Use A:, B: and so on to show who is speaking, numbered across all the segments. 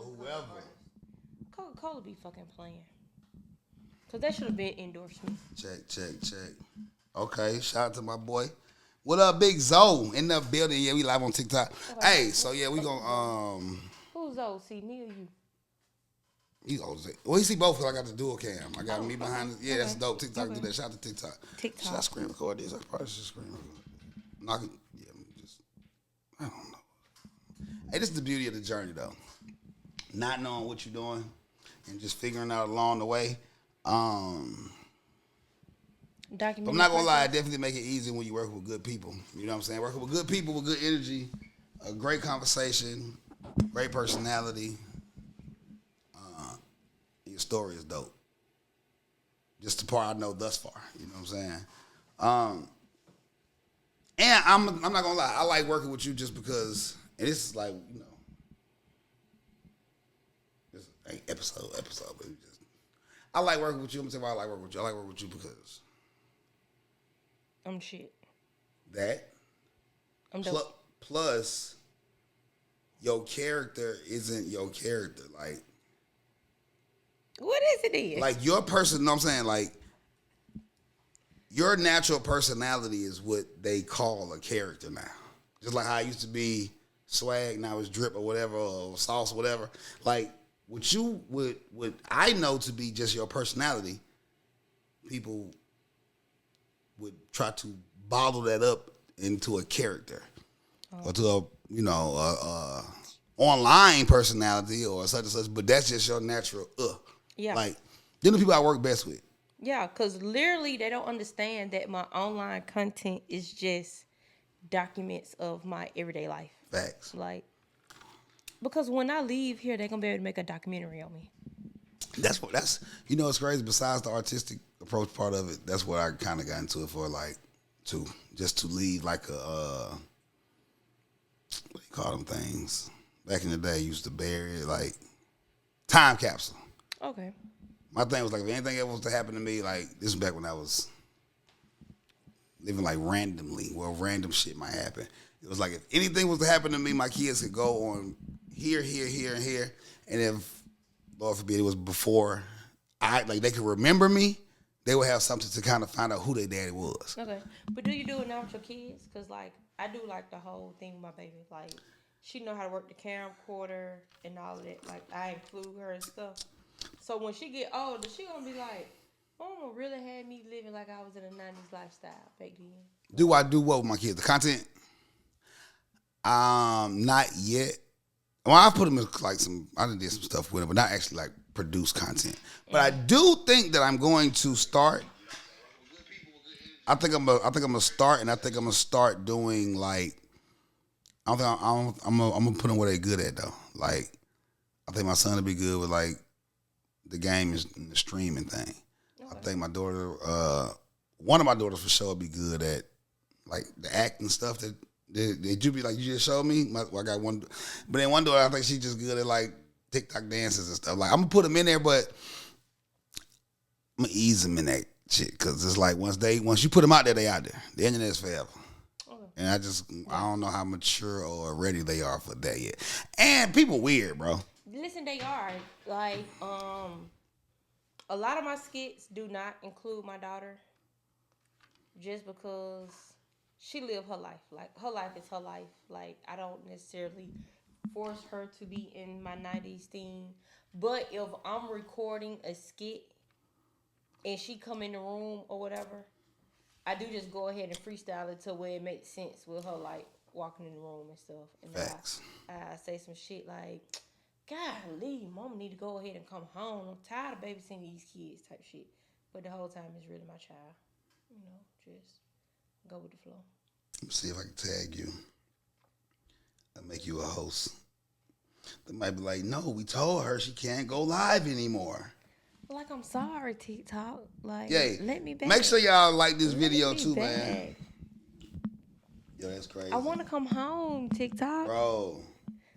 A: whoever.
B: Coca-Cola be fucking playing. Cause that should have been endorsement.
A: Check. Okay, shout out to my boy. What up, Big Zoe in the building? Yeah, we live on TikTok.
B: Okay.
A: Hey, so yeah, we gonna
B: Who's those? See, me or you?
A: you gonna say, well, you see both because I got the dual cam. I got me behind.
B: Okay.
A: Yeah, that's
B: Okay.
A: dope. TikTok do
B: Okay.
A: that. Shout out to TikTok.
B: TikTok.
A: Should I screen record this? I probably should screen record. Knock it. Yeah, just I don't know. Hey, this is the beauty of the journey though. Not knowing what you're doing and just figuring out along the way. But I'm not gonna lie, I definitely make it easy when you work with good people. You know what I'm saying? Working with good people with good energy, a great conversation, great personality. Your story is dope. Just the part I know thus far. You know what I'm saying? And I'm not gonna lie, I like working with you just because, and this is like, you know, this ain't episode, but I like working with you. I'm gonna tell you why I like working with you. I like working with you because
B: I'm shit.
A: that
B: I'm dope.
A: plus your character isn't your character.
B: What is it then?
A: Like your person, you know what I'm saying? Like your natural personality is what they call a character now. Just like how I used to be swag, now it's drip or whatever, or sauce or whatever. Like what you would I know to be just your personality, people would try to bottle that up into a character or to a online personality or such and such. But that's just your natural.
B: Yeah.
A: Like them the people I work best with.
B: Yeah, because literally they don't understand that my online content is just documents of my everyday life.
A: Facts.
B: Like, because when I leave here, they're going to be able to make a documentary on me.
A: That's it's crazy. Besides the artistic approach part of it, that's what I kind of got into it for, like, to lead like a, what do you call them things? Back in the day, I used to bury it, like, time capsule.
B: Okay.
A: My thing was like, if anything ever was to happen to me, like, this was back when I was living like randomly, where random shit might happen. It was like, if anything was to happen to me, my kids could go on here, and here. And if, Lord forbid, it was before they could remember me, they would have something to kind of find out who their daddy was.
B: Okay. But do you do it now with your kids? Because, like, I do, like, the whole thing with my baby. Like, she know how to work the camcorder and all of that. Like, I include her and stuff. So when she get older, she gonna be like, Mama really had me living like I was in a 90s lifestyle back then.
A: Do I do what with my kids? The content? Not yet. Well, I put them in like I did some stuff with them, but not actually like produce content. But I do think that I'm going to start. I think I'm gonna start, and I think I'm gonna start doing like. I'm gonna put them where they're good at though. Like, I think my son will be good with like the game and the streaming thing. Okay. I think my daughter, one of my daughters for sure will be good at like the acting stuff that you be like you just showed me. I got one, but then one daughter I think she's just good at like TikTok dances and stuff. Like I'm gonna put them in there, but I'm gonna ease them in that shit because it's like once you put them out there, they out there. The internet's forever. Okay. And I don't know how mature or ready they are for that yet. And people weird, bro.
B: Listen, they are like a lot of my skits do not include my daughter, just because she lived her life. Like, her life is her life. Like, I don't necessarily force her to be in my 90s theme. But if I'm recording a skit and she come in the room or whatever, I do just go ahead and freestyle it to where it makes sense with her, like, walking in the room and stuff. And
A: Facts.
B: I say some shit like, golly, Mama need to go ahead and come home. I'm tired of babysitting these kids type shit. But the whole time it's really my child. You know, just go with the flow.
A: Let me see if I can tag you. I'll make you a host. They might be like, no, we told her she can't go live anymore.
B: Like, I'm sorry, TikTok. Like,
A: Yay.
B: let me back.
A: Make sure y'all like this video too,
B: back.
A: Man. Yo, that's crazy.
B: I want to come home, TikTok.
A: Bro,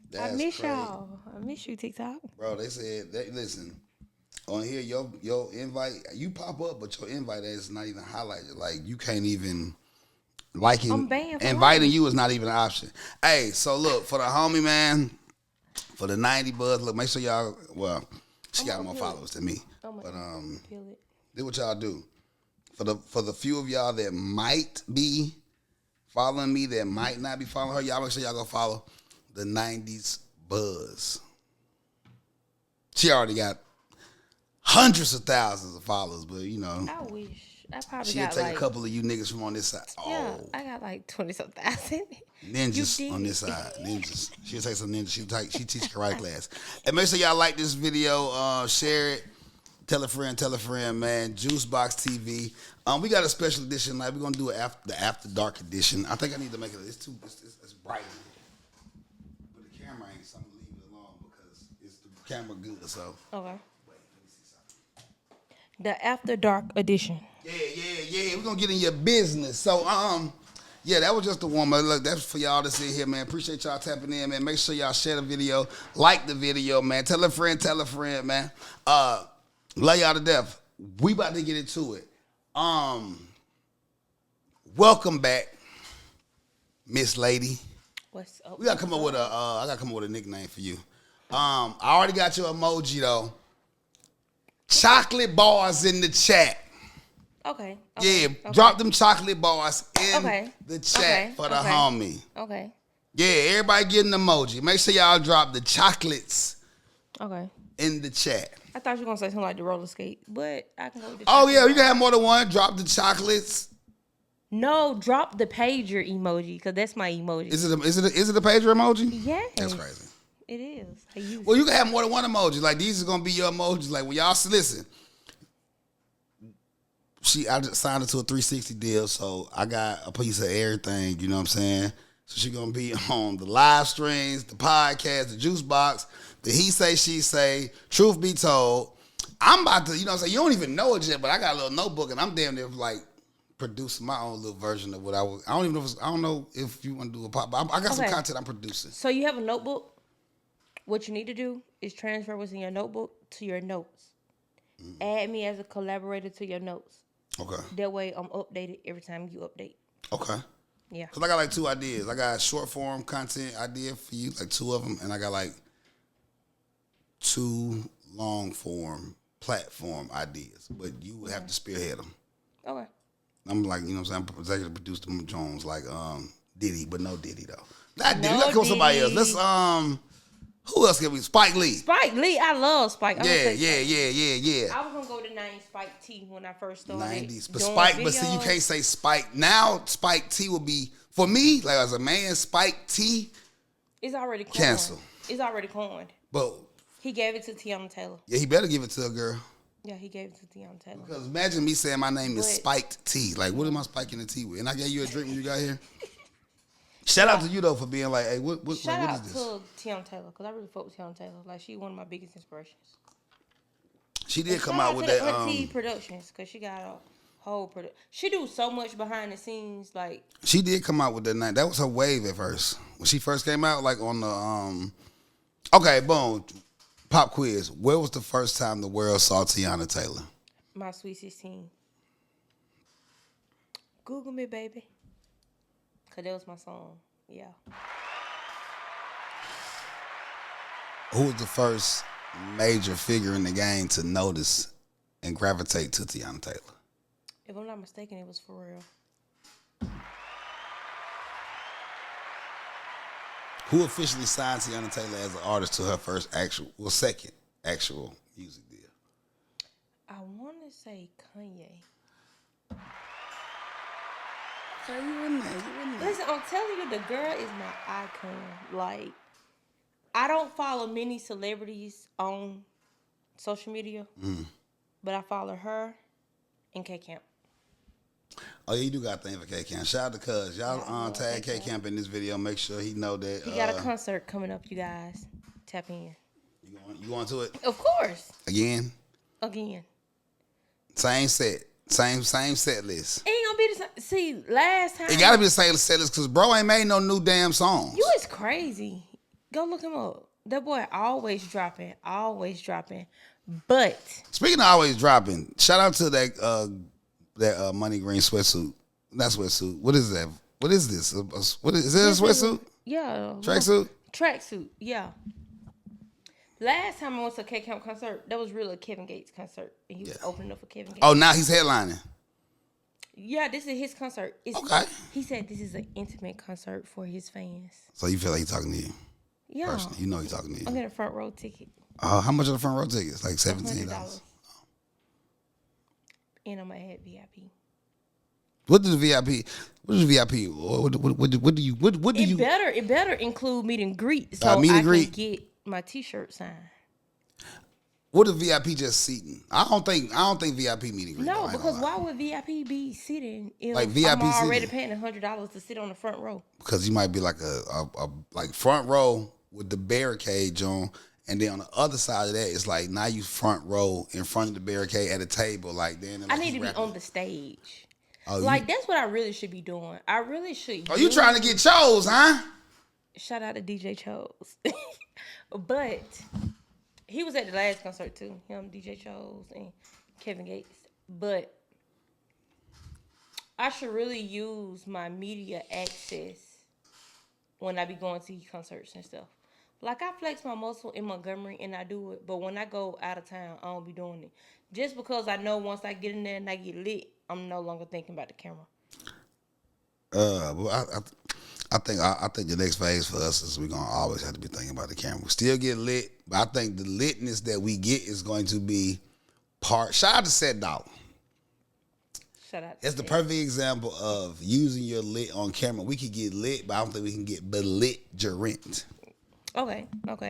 A: that's
B: I miss
A: crazy.
B: y'all. I miss you, TikTok.
A: Bro, they said, listen, on here, your invite, you pop up, but your invite is not even highlighted. Like, you can't even,
B: I'm banned for
A: inviting
B: life.
A: you is not even an option. Hey, so look, for the homie, man, For the 90 buzz, look, make sure y'all. Well, she got more followers than me, but do what y'all do. For the few of y'all that might be following me, that might not be following her, y'all make sure y'all go follow the 90s buzz. She already got hundreds of thousands of followers, but you know.
B: I wish. I probably
A: She'll
B: got
A: take
B: like,
A: a couple of you niggas from on this side.
B: yeah,
A: Oh,
B: I got like 20-some thousand.
A: ninjas on this side. Ninjas. She'll take some ninjas. She teach karate class. And make sure y'all like this video. Share it. Tell a friend, man. Juicebox TV. We got a special edition tonight. We're gonna do the after dark edition. I think I need to make it. It's bright. But the camera ain't. So I'm gonna leave it alone because it's the camera good. So.
B: Okay.
A: Wait, let me see something.
B: The After Dark edition.
A: Yeah. We're gonna get in your business. So, yeah, that was just the warm up. Look, that's for y'all to sit here, man. Appreciate y'all tapping in, man. Make sure y'all share the video, like the video, man. Tell a friend, man. Love y'all to death. We about to get into it. Welcome back, Miss Lady.
B: What's up?
A: We gotta come up with I gotta come up with a nickname for you. I already got your emoji though. Chocolate bars in the chat.
B: Okay.
A: Yeah, drop them chocolate bars in the chat for the homie.
B: Okay.
A: Yeah, everybody get an emoji. Make sure y'all drop the chocolates in the chat.
B: I thought you were going to say something like the roller skate, but I can go with the
A: Oh, yeah,
B: chocolate
A: you can have more than one. Drop the chocolates.
B: No, drop the pager emoji, because that's my emoji.
A: Is it a pager emoji?
B: Yes.
A: That's crazy.
B: It is. I use
A: Well, you can have more than one emoji. Like, these are going to be your emojis. Like, when y'all listen. I just signed her to a 360 deal, so I got a piece of everything, you know what I'm saying? So she gonna be on the live streams, the podcast, the juice box, the he say, she say, truth be told. I'm about to, you know what I'm saying? You don't even know it yet, but I got a little notebook and I'm damn near like producing my own little version of what I don't even know I don't know if you want to do a pop, but I got some content I'm producing.
B: So you have a notebook. What you need to do is transfer what's in your notebook to your notes. Add me as a collaborator to your notes.
A: Okay.
B: That way I'm updated every time you update.
A: Okay.
B: Yeah.
A: Because I got like 2 ideas. I got short form content idea for you, like 2 of them, and I got like 2 long form platform ideas. But you would have to spearhead them.
B: Okay.
A: I'm like, you know what I'm saying? I'm executive producer them Jones, like Diddy, but no Diddy though. Not Diddy.
B: No
A: Let's go with somebody else.
B: Diddy.
A: Let's who else can we? Spike Lee.
B: Spike Lee, I love Spike.
A: Yeah.
B: I was gonna go to 90s Spike T when I first started.
A: 90s, but Spike. Videos. But see, you can't say Spike now. Spike T will be for me, like as a man. Spike T.
B: It's already coined.
A: Cancel.
B: It's already coined.
A: But
B: he gave it to Tiana Taylor.
A: Yeah, he better give it to a girl.
B: Yeah, he gave it to Tiana Taylor.
A: Because imagine me saying my name is Spiked T. Like, what am I spiking the T with? And I gave you a drink when you got here. Shout out to you though for being like, hey, what is this?
B: Shout out to Tiana Taylor because I really fuck with Tiana Taylor. Like, she one of my biggest inspirations.
A: She did come out with that.
B: Auntie Productions because she got a whole production. She do so much behind the scenes. Like,
A: she did come out with that night. That was her wave at first when she first came out. Like on the Okay, boom. Pop quiz. Where was the first time the world saw Tiana Taylor?
B: My Sweet 16. Google me, baby. Because that was my song. Yeah.
A: Who was the first major figure in the game to notice and gravitate to Tiana Taylor?
B: If I'm not mistaken, it was Pharrell.
A: Who officially signed Tiana Taylor as an artist to her second actual music deal?
B: I want to say Kanye. Listen, I'm telling you, the girl is my icon. Like, I don't follow many celebrities on social media, but I follow her and K Camp.
A: Oh, yeah, you do got a thing for K Camp. Shout out to Cuz. Y'all tag K Camp in this video. Make sure he know that.
B: He got a concert coming up, you guys. Tap in.
A: You going to it?
B: Of course.
A: Again. Same set. Same set list.
B: Ain't gonna be the same. See, last time.
A: It gotta be the same set list because bro ain't made no new damn songs.
B: You is crazy. Go look him up. That boy always dropping. But
A: speaking of always dropping, shout out to that money green sweatsuit. Not sweatsuit. What is that? What is this? Is it a sweatsuit?
B: Yeah.
A: Tracksuit?
B: Tracksuit, yeah. Last time I went to a K Camp concert, that was really a Kevin Gates concert, and he was opening up for Kevin Gates.
A: Oh, now he's headlining.
B: Yeah, this is his concert.
A: Okay.
B: He said this is an intimate concert for his fans.
A: So you feel like he's talking to you?
B: Yeah.
A: Personally, you know he's talking to you.
B: I'm getting a front row ticket.
A: How much are the front row tickets? Like $17.
B: $100. And I'm gonna add VIP.
A: What does VIP? What is VIP? What do you?
B: It better include meet and greet, so
A: meet and
B: I
A: greet.
B: can get my T-shirt signed.
A: What is VIP just seating? I don't think VIP meet and greet.
B: No, because why would VIP be sitting if
A: Like VIP
B: I'm already
A: seating?
B: paying $100 to sit on the front row?
A: Because you might be like a like front row with the barricade on, and then on the other side of that, it's like now you front row in front of the barricade at a table. Like then
B: I need to be on the stage.
A: Oh,
B: That's what I really should be doing. I really should.
A: Oh, you trying to get chose, huh?
B: Shout out to DJ Chose. But he was at the last concert too. Him, DJ Chose, and Kevin Gates. But I should really use my media access when I be going to concerts and stuff. Like, I flex my muscle in Montgomery and I do it. But when I go out of town, I don't be doing it. Just because I know once I get in there and I get lit, I'm no longer thinking about the camera.
A: Well, I think the next phase for us is we're gonna always have to be thinking about the camera. We still get lit, but I think the litness that we get is going to be part. Shout out to Set Dollar.
B: Shout out.
A: It's the perfect example of using your lit on camera. We could get lit, but I don't think we can get belligerent.
B: Okay.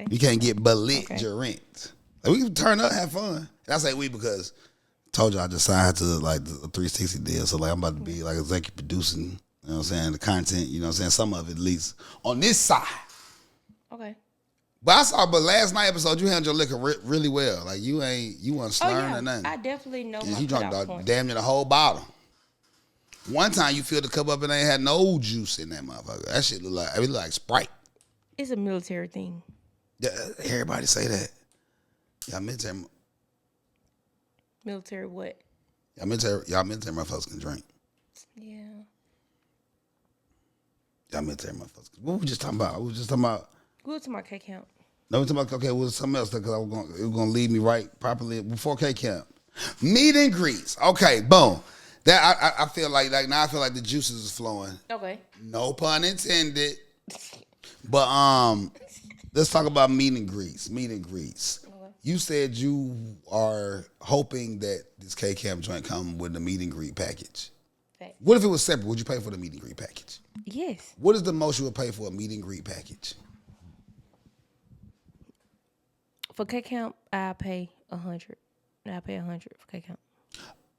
A: You can't get belligerent. Like, we can turn up, have fun. And I say we because I told you I just signed to like the 360 deal. So like I'm about to be like executive producing, you know what I'm saying, the content, you know what I'm saying, some of it at least on this side.
B: Okay.
A: But last night episode, you handled your liquor really well. Like you weren't slurring or nothing.
B: I definitely know.
A: And you drank damn near the whole bottle. One time you filled the cup up and they had no juice in that motherfucker. That shit look like Sprite.
B: It's a military thing.
A: Yeah, everybody say that. Y'all military.
B: Military what?
A: Y'all military motherfuckers can drink.
B: Yeah.
A: Y'all military motherfuckers. What were we just talking about? We
B: Go to my K Camp.
A: No, we talking about, okay, it was something else because it was going to lead me right properly before K Camp. Meet and greets. Okay, boom. That I feel like now I feel like the juices is flowing.
B: Okay.
A: No pun intended. But let's talk about meet and greets. Okay. You said you are hoping that this K Camp joint come with a meet and greet package.
B: Okay.
A: What if it was separate? Would you pay for the meet and greet package?
B: Yes.
A: What is the most you would pay for a meet and greet package?
B: For K Camp, I pay $100. I pay $100 for K Camp.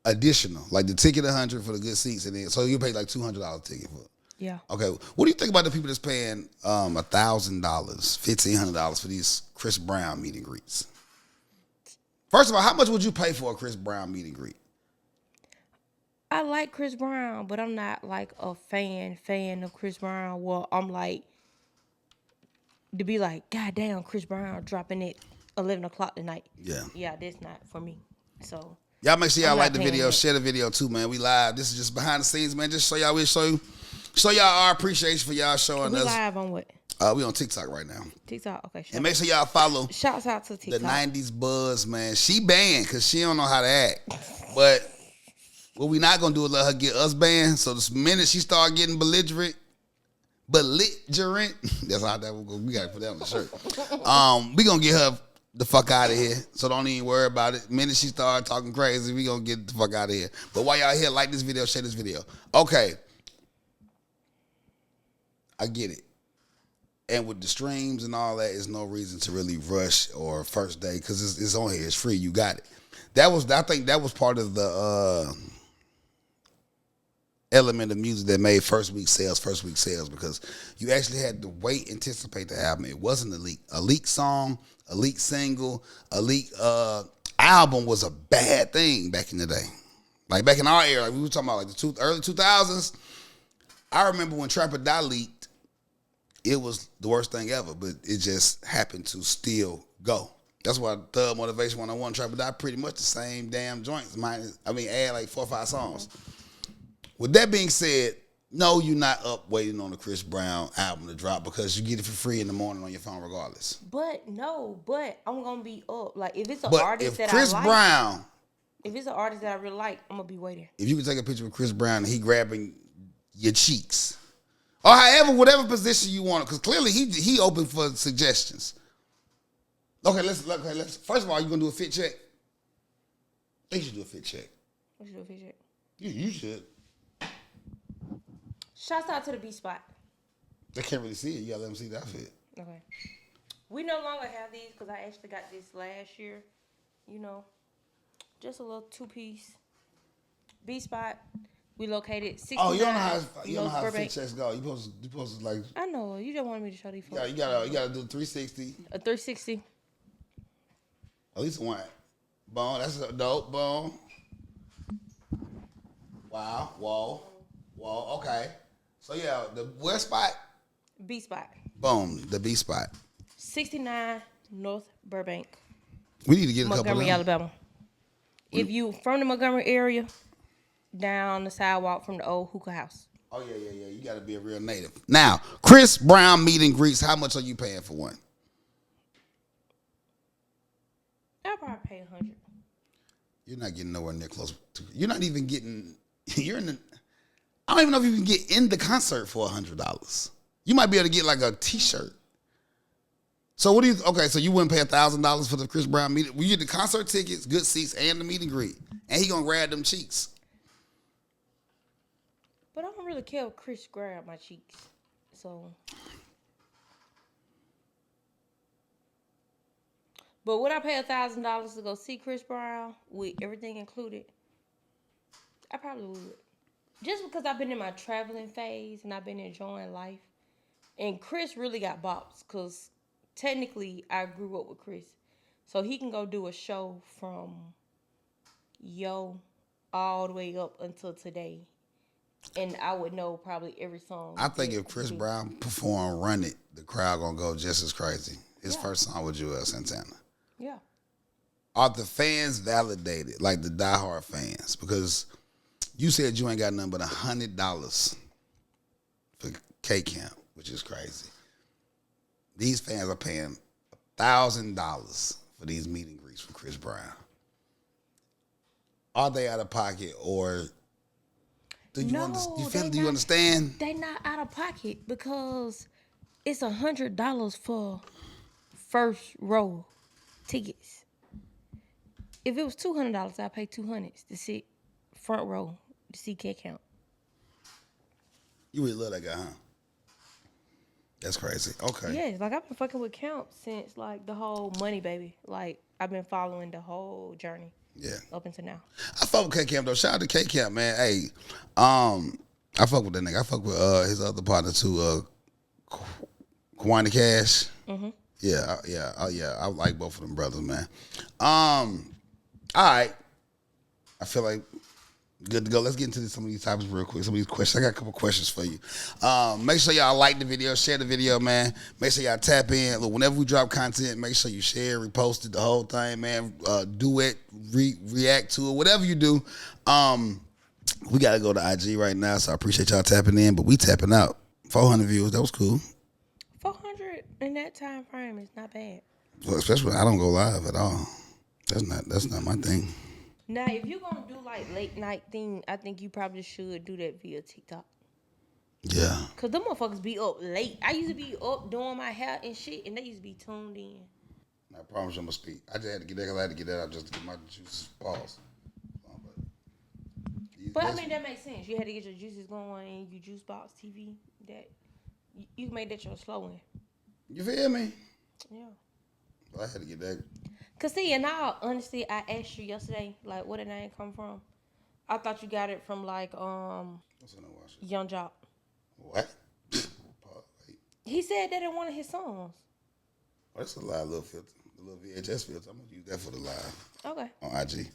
A: Additional, like the ticket $100 for the good seats, and then so you pay like $200 ticket for it.
B: Yeah.
A: Okay. What do you think about the people that's paying $1,000, $1,500 for these Chris Brown meet and greets? First of all, how much would you pay for a Chris Brown meet and greet?
B: I like Chris Brown, but I'm not like a fan of Chris Brown. Well, I'm like to be like, God damn, Chris Brown dropping it 11 o'clock tonight.
A: Yeah.
B: Yeah, that's not for me. So
A: y'all make sure y'all like the video,
B: it.
A: share the video too, man. We live. This is just behind the scenes, man. Just show y'all our appreciation for y'all showing us.
B: We live on what?
A: We on TikTok right now.
B: TikTok, okay.
A: And make sure y'all follow.
B: Shouts out to TikTok.
A: The 90s Buzz, man. She banned because she don't know how to act. But what we not going to do is let her get us banned. So the minute she start getting belligerent, that's how that will go. We got to put that on the shirt. We going to get her the fuck out of here. So don't even worry about it. The minute she start talking crazy, we going to get the fuck out of here. But while y'all here, like this video, share this video. Okay. I get it. And with the streams and all that, there's no reason to really rush or first day because it's on here. It's free. You got it. I think that was part of the element of music that made first week sales because you actually had to wait, anticipate the album. It wasn't a leak song, a leak single, a leak album was a bad thing back in the day. Like back in our era, like we were talking about like the early 2000s. I remember when Trap or Die leaked. It was the worst thing ever, but it just happened to still go. That's why Thug Motivation 101 Trap or Die pretty much the same damn joints. Add like 4 or 5 songs. With that being said, No, you're not up waiting on the Chris Brown album to drop because you get it for free in the morning on your phone regardless.
B: But I'm gonna be up. Like if it's an
A: But
B: artist
A: if
B: that
A: Chris
B: I like,
A: Brown,
B: if it's an artist that I really like, I'm gonna be waiting.
A: if you can take a picture with Chris Brown and he grabbing your cheeks, or however, whatever position you want, because clearly he open for suggestions. Okay, let's. First of all, you gonna do a fit check? They should do a fit check.
B: We should do a fit check.
A: You should.
B: Shouts out to the B spot.
A: They can't really see it. You gotta let them see the outfit.
B: Okay. We no longer have these because I actually got this last year. You know, just a little 2-piece. B spot. We located 69.
A: Oh, you don't know how fit checks go. You supposed to like.
B: I know. You just wanted me to show these folks.
A: Yeah, you gotta do 360.
B: A 360.
A: At least one. Boom. That's a dope. Boom. Wow. Whoa. Okay. So yeah, the west spot.
B: B spot.
A: Boom. The B spot.
B: 69 North Burbank.
A: We need to get a
B: Montgomery,
A: couple of them.
B: Alabama. If you from the Montgomery area, down the sidewalk from the old hookah house.
A: Oh yeah. You got to be a real native. Now, Chris Brown meet and greets. How much are you paying for one?
B: I'll probably pay 100.
A: You're not getting nowhere near close to. You're not even getting. You're in the. I don't even know if you can get in the concert for $100. You might be able to get like a T-shirt. So what do you? Okay, so you wouldn't pay $1,000 for the Chris Brown meet. You get the concert tickets, good seats, and the meet and greet, and he gonna grab them cheeks.
B: But I don't really care if Chris grab my cheeks. So. But would I pay $1,000 to go see Chris Brown with everything included? I probably would. Just because I've been in my traveling phase and I've been enjoying life. And Chris really got bops because technically I grew up with Chris. So he can go do a show from all the way up until today. And I would know probably every song.
A: I think if Chris Brown perform Run It, the crowd gonna go just as crazy. His first song with Joel Santana.
B: Yeah.
A: Are the fans validated, like the diehard fans? Because you said you ain't got nothing but $100 for K-Camp, which is crazy. These fans are paying $1,000 for these meet and greets from Chris Brown. Are they out of pocket, or do you do you understand?
B: They not out of pocket because it's $100 for first row tickets. If it was $200, I'd pay $200 to sit front row to see K-Camp.
A: You really love that guy, huh? That's crazy. Okay.
B: Yeah, like I've been fucking with Camp since like the whole Money Baby. Like I've been following the whole journey.
A: Yeah.
B: Up until now.
A: I fuck with K-Camp though. Shout out to K-Camp, man. Hey, I fuck with that nigga. I fuck with his other partner too, Kwani Cash. Mm-hmm. Yeah. I like both of them brothers, man. All right. I feel like good to go. Let's get into some of these topics real quick. Some of these questions. I got a couple questions for you. Make sure y'all like the video, share the video, man. Make sure y'all tap in. Look, whenever we drop content, make sure you share, repost it, the whole thing, man. Do it, react to it, whatever you do. We got to go to IG right now, so I appreciate y'all tapping in, but we tapping out. 400 views. That was cool.
B: 400 in that time frame is not bad.
A: Well, especially when I don't go live at all. That's not my thing.
B: Now, if you're going to do like late night thing, I think you probably should do that via TikTok.
A: Yeah.
B: Because them motherfuckers be up late. I used to be up doing my hair and shit, and they used to be tuned in.
A: I promise you I'm going to speak. I just had to get that because I had to get that out just to get my juices paused.
B: But I mean, that makes sense. You had to get your juices going, you juice box TV. That you made that your slogan.
A: You feel me?
B: Yeah.
A: Well, I had to get that.
B: Cause see, and now honestly, I asked you yesterday, like, where did the name come from? I thought you got it from like Young Jock.
A: What?
B: He said that in one of his songs.
A: Oh, that's a live little filter, the little VHS filter. I'm gonna use that for the live.
B: Okay.
A: On IG.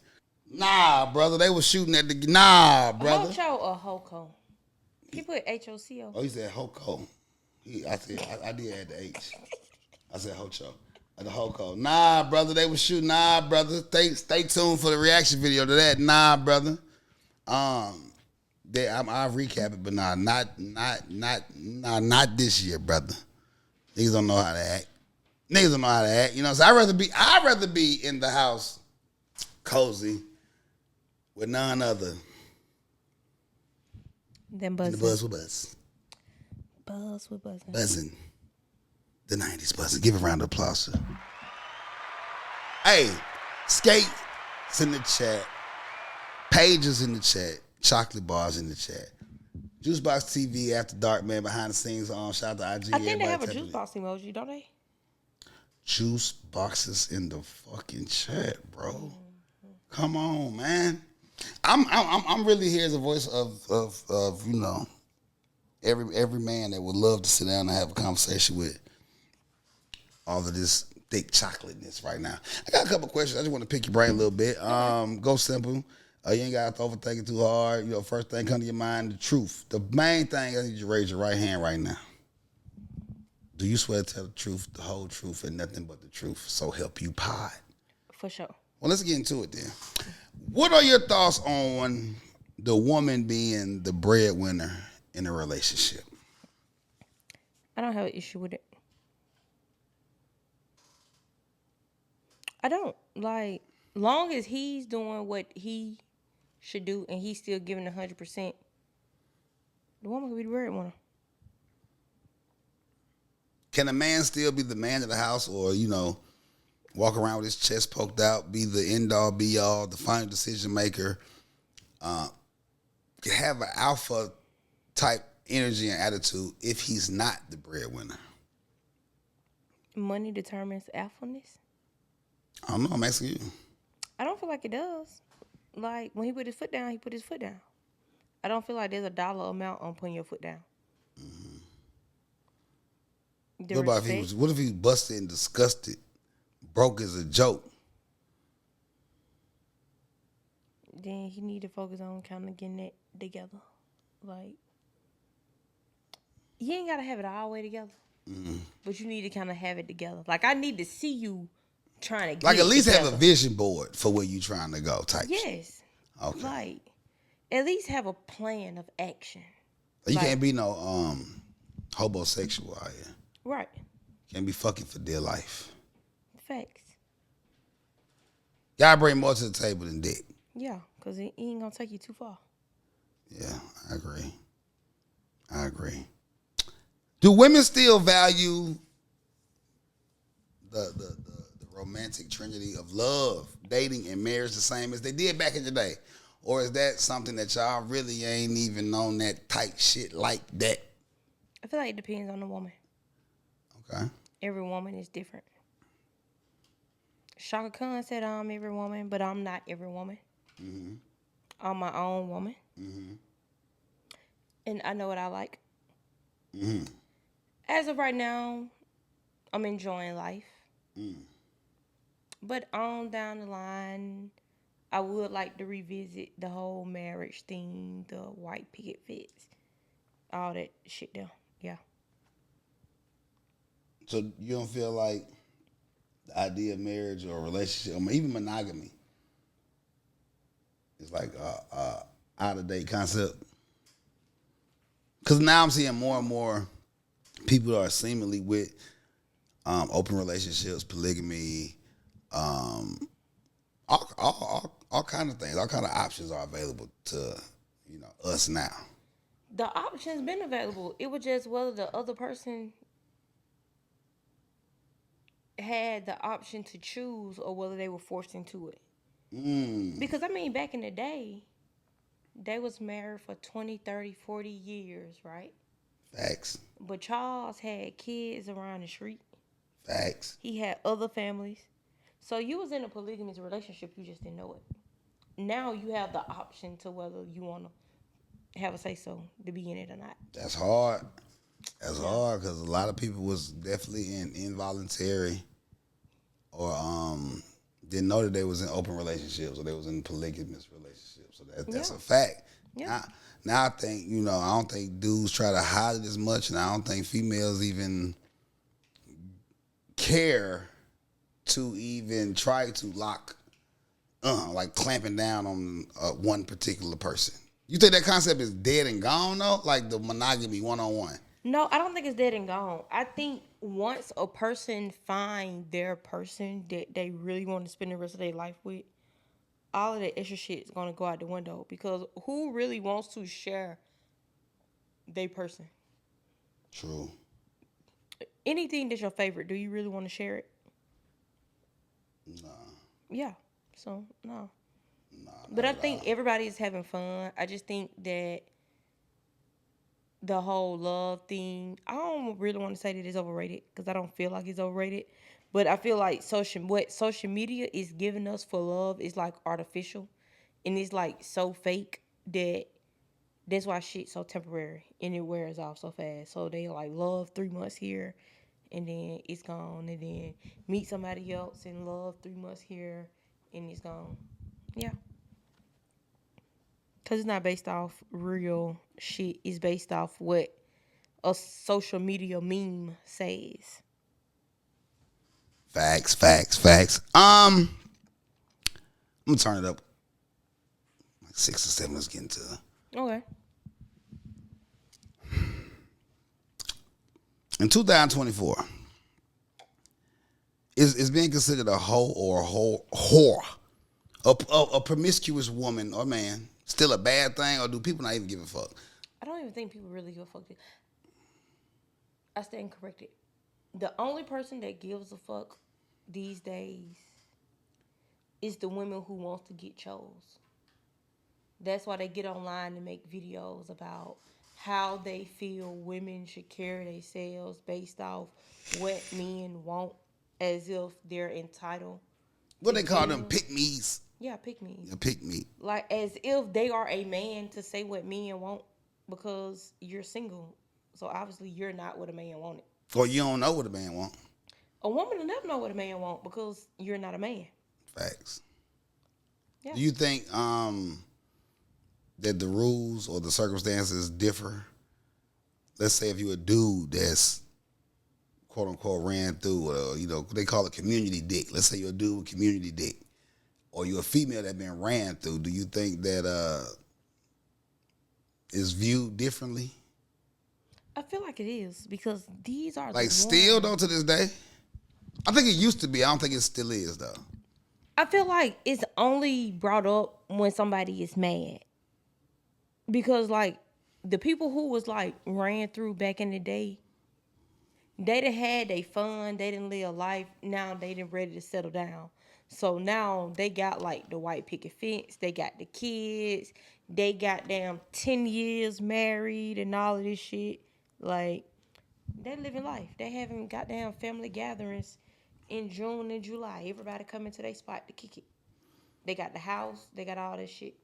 A: Nah, brother, they was shooting at the. Nah, brother.
B: Hocho or Hoko? He put H-O-C-O.
A: Oh, he said Hoko. I did add the H. I said Hocho. The Hoko. Nah, brother, they was shooting. Nah, brother, stay tuned for the reaction video to that. Nah, brother. I'll recap it, but not this year, brother. Niggas don't know how to act. Niggas don't know how to act. You know, so I'd rather be in the house, cozy, with none other
B: Then
A: than the Buzz with Buzz.
B: Buzz with buzzing.
A: Buzzing. The 90s buzzing. Give a round of applause, sir. Hey, Skate's in the chat. Paige is in the chat. Chocolate bars in the chat. Juicebox TV After Dark, man, behind the scenes on. Shout out to IG.
B: I think they have a juice box emoji, don't they?
A: Juice boxes in the fucking chat, bro. Come on, man. I'm really here as a voice of you know, every man that would love to sit down and have a conversation with all of this thick chocolateness right now. I got a couple questions. I just want to pick your brain a little bit. Go simple. You ain't got to overthink it too hard. You know, first thing come to your mind, the truth. The main thing, I need you to raise your right hand right now. Do you swear to tell the truth, the whole truth, and nothing but the truth? So help you pod.
B: For sure.
A: Well, let's get into it then. What are your thoughts on the woman being the breadwinner in a relationship?
B: I don't have an issue with it. I don't. Like, long as he's doing what he should do and he's still giving 100%, the woman can be the breadwinner.
A: Can a man still be the man of the house, or, you know, walk around with his chest poked out, be the end-all, be-all, the final decision maker, have an alpha type energy and attitude if he's not the breadwinner?
B: Money determines alphaness?
A: I don't know. I'm asking you.
B: I don't feel like it does. Like, when he put his foot down, he put his foot down. I don't feel like there's a dollar amount on putting your foot down.
A: Mm-hmm.
B: The
A: What about
B: respect,
A: what if he busted and disgusted, broke as a joke?
B: then he need to focus on kind of getting that together. Like, you ain't got to have it all the way together.
A: Mm-hmm.
B: But you need to kind of have it together. Like, I need to see you trying to get
A: Like, at least
B: together.
A: have a vision board for where you trying to go type shit.
B: Yes.
A: Okay.
B: Like, at least have a plan of action.
A: You
B: like-
A: can't be no homosexual out here.
B: Right.
A: Can't be fucking for dear life.
B: Facts.
A: Y'all bring more to the table than dick.
B: Yeah, because it ain't going to take you too far.
A: Yeah, I agree. Do women still value the romantic trinity of love, dating, and marriage the same as they did back in the day? Or is that something that y'all really ain't even on that tight shit like that?
B: I feel like it depends on the woman.
A: Okay.
B: Every woman is different. Shaka Khan said I'm every woman, but I'm not every woman.
A: Mm-hmm.
B: I'm my own woman.
A: Mm-hmm.
B: And I know what I like.
A: Mm-hmm.
B: As of right now, I'm enjoying life.
A: Mm.
B: But on down the line, I would like to revisit the whole marriage thing, the white picket fence, all that shit there. Yeah.
A: So you don't feel like the idea of marriage or relationship, or even monogamy, is like a out of date concept? Because now I'm seeing more and more people that are seemingly with open relationships, polygamy, all kind of things, all kind of options are available to us now.
B: The option's been available. It was just whether the other person had the option to choose or whether they were forced into it. Because, I mean, back in the day, they was married for 20, 30, 40 years, right?
A: Facts.
B: But Charles had kids around the street.
A: Facts.
B: He had other families. So you was in a polygamous relationship, you just didn't know it. Now you have the option to whether you want to have a say-so to be in it or not.
A: That's hard. That's hard because a lot of people was definitely in involuntary or didn't know that they was in open relationships or they was in polygamous relationships. So that's a fact.
B: Yeah.
A: Now I think, I don't think dudes try to hide it as much, and I don't think females even care to even try to lock, like clamping down on one particular person. You think that concept is dead and gone though? Like the monogamy 101.
B: No, I don't think it's dead and gone. I think once a person find their person that they really want to spend the rest of their life with, all of that extra shit is gonna go out the window because who really wants to share their person?
A: True.
B: Anything that's your favorite, do you really want to share it?
A: Nah.
B: Yeah. So no.
A: Nah.
B: But I think everybody is having fun. I just think that the whole love thing, I don't really want to say that it's overrated because I don't feel like it's overrated. But I feel like what social media is giving us for love is like artificial, and it's like so fake that that's why shit's so temporary and it wears off so fast. So they like love 3 months here, and then it's gone, and then meet somebody else and love 3 months here, and it's gone. Yeah. Because it's not based off real shit. It's based off what a social media meme says.
A: Facts. I'm gonna turn it up like 6 or 7. Let's get into it.
B: Okay.
A: In 2024, is being considered a hoe or a whore, a promiscuous woman or man, still a bad thing, or do people not even give a fuck?
B: I don't even think people really give a fuck. I stand corrected. The only person that gives a fuck these days is the women who wants to get chose. That's why they get online and make videos about how they feel women should carry themselves based off what men want, as if they're entitled.
A: What they call them, pick me's?
B: Yeah, pick me.
A: A pick me.
B: Like as if they are a man to say what men want because you're single. So obviously you're not what a man wanted.
A: Or you don't know what a man want.
B: A woman will never know what a man want because you're not a man.
A: Facts.
B: Yeah.
A: Do you think that the rules or the circumstances differ? Let's say if you're a dude that's quote unquote ran through, they call it community dick. Let's say you're a dude with community dick, or you're a female that been ran through. Do you think that is viewed differently?
B: I feel like it is because these are
A: like still though to this day. I think it used to be. I don't think it still is though.
B: I feel like it's only brought up when somebody is mad. Because like the people who was like ran through back in the day, they done had their fun, they didn't live life. Now they done ready to settle down. So now they got like the white picket fence, they got the kids, they got damn 10 years married and all of this shit. Like they living life. They having goddamn family gatherings in June and July. Everybody coming to their spot to kick it. They got the house. They got all that shit.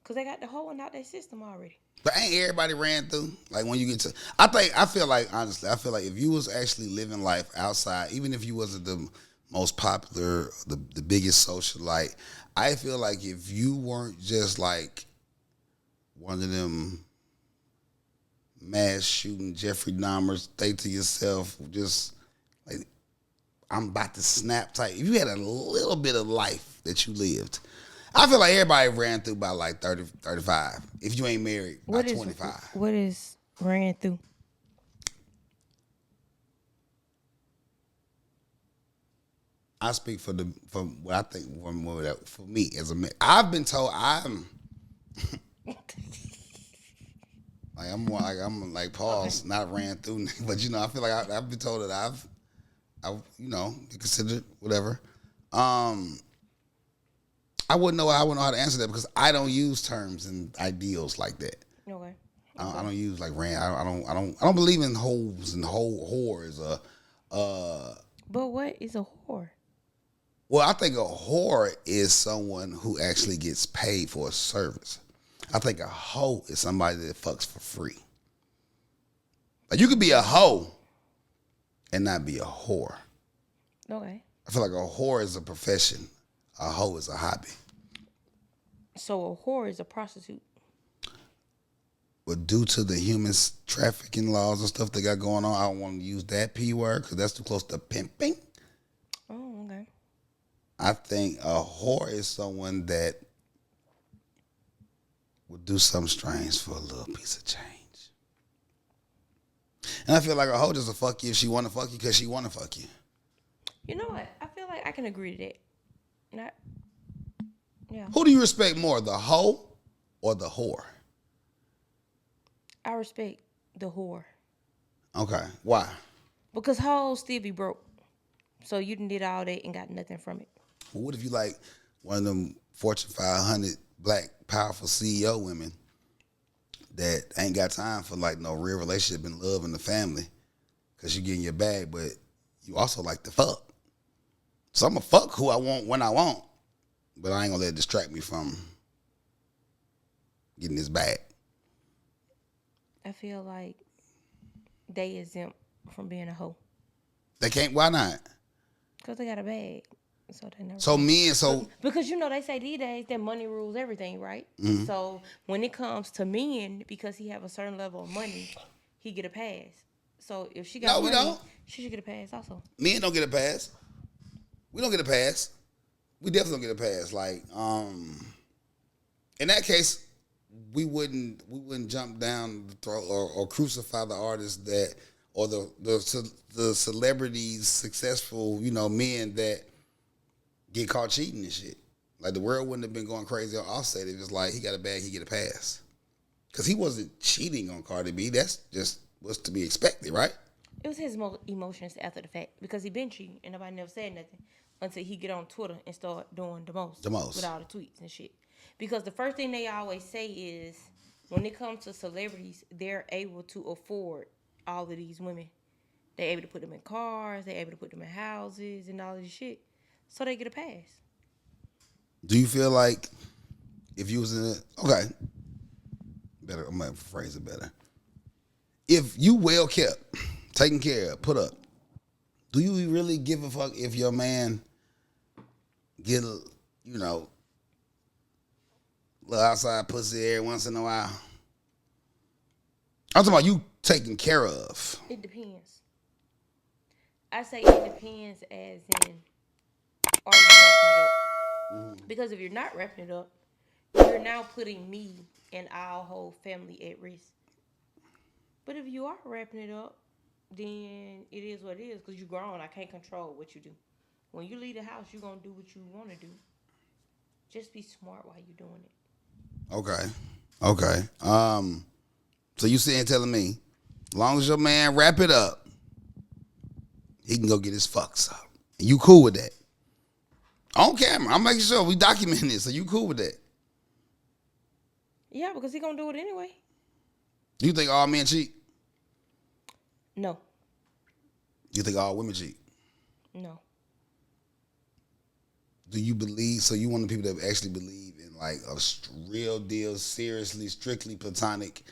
B: Because they got the whole one out their system already.
A: But ain't everybody ran through? Like when you get to, honestly, I feel like if you was actually living life outside, even if you wasn't the most popular, the biggest socialite, I feel like if you weren't just like one of them mass shooting Jeffrey Dahmers, stay to yourself, just like, I'm about to snap type. If you had a little bit of life that you lived, I feel like everybody ran through by like 30, 35. If you ain't married, by 25.
B: What is ran through?
A: I speak from what I think for me as a man. I've been told I'm like Paul's not ran through, but I feel like I've been told that I've been considered whatever. I wouldn't know how to answer that because I don't use terms and ideals like that.
B: Okay.
A: I don't use like ran. I don't believe in hoes and whores.
B: But what is a whore?
A: Well, I think a whore is someone who actually gets paid for a service. I think a hoe is somebody that fucks for free. Like you could be a hoe and not be a whore.
B: Okay.
A: I feel like a whore is a profession. A hoe is a hobby.
B: So a whore is a prostitute.
A: But due to the human trafficking laws and stuff they got going on, I don't want to use that P word because that's too close to pimping.
B: Oh, okay.
A: I think a whore is someone that would do something strange for a little piece of change. And I feel like a hoe just a fuck you if she want to fuck you because she want to fuck you.
B: You know what? I feel like I can agree to that. Not, yeah.
A: Who do you respect more, the hoe or the whore?
B: I respect the whore.
A: Okay, why?
B: Because hoes still be broke. So you done did all that and got nothing from it.
A: Well, what if you like one of them Fortune 500 black powerful CEO women that ain't got time for like no real relationship and love in the family because you get in your bag, but you also like to fuck. So I'm going to fuck who I want when I want, but I ain't going to let it distract me from getting this bag.
B: I feel like they exempt from being a hoe.
A: They can't, why not?
B: Because they got a bag. So they never.
A: So men, so.
B: Because you know, they say these days that money rules everything, right? Mm-hmm. So when it comes to men, because he have a certain level of money, he get a pass. So if she got money, she should get a pass also.
A: Men don't get a pass. We don't get a pass. We definitely don't get a pass. Like, in that case, we wouldn't jump down the throat or crucify the artists that or the celebrities, successful, men that get caught cheating and shit. Like the world wouldn't have been going crazy on Offset. It was like he got a bag, he get a pass, because he wasn't cheating on Cardi B. That's just was to be expected, right?
B: It was his emotions after the fact because he been cheating and nobody never said nothing until he get on Twitter and start doing the most with all the tweets and shit. Because the first thing they always say is when it comes to celebrities, they're able to afford all of these women. They're able to put them in cars, they're able to put them in houses and all this shit. So they get a pass.
A: Do you feel like if you was in better, I'm gonna phrase it better. If you well kept, taken care of, put up, do you really give a fuck if your man get little outside pussy every once in a while? I'm talking about you taken care of.
B: It depends. I say it depends as in, are you wrapping it up? Mm-hmm. Because if you're not wrapping it up, you're now putting me and our whole family at risk. But if you are wrapping it up, then it is what it is because you're grown. I can't control what you do. When you leave the house, you're going to do what you want to do. Just be smart while you're doing it.
A: Okay. So you telling me, as long as your man wrap it up, he can go get his fucks up. And you cool with that? On camera. I'm making sure we document this. So you cool with that?
B: Yeah, because he going to do it anyway.
A: Do you think all men cheat?
B: No.
A: You think all women cheat?
B: No.
A: Do you believe, so you one of the people that actually believe in like a real deal, seriously, strictly platonic,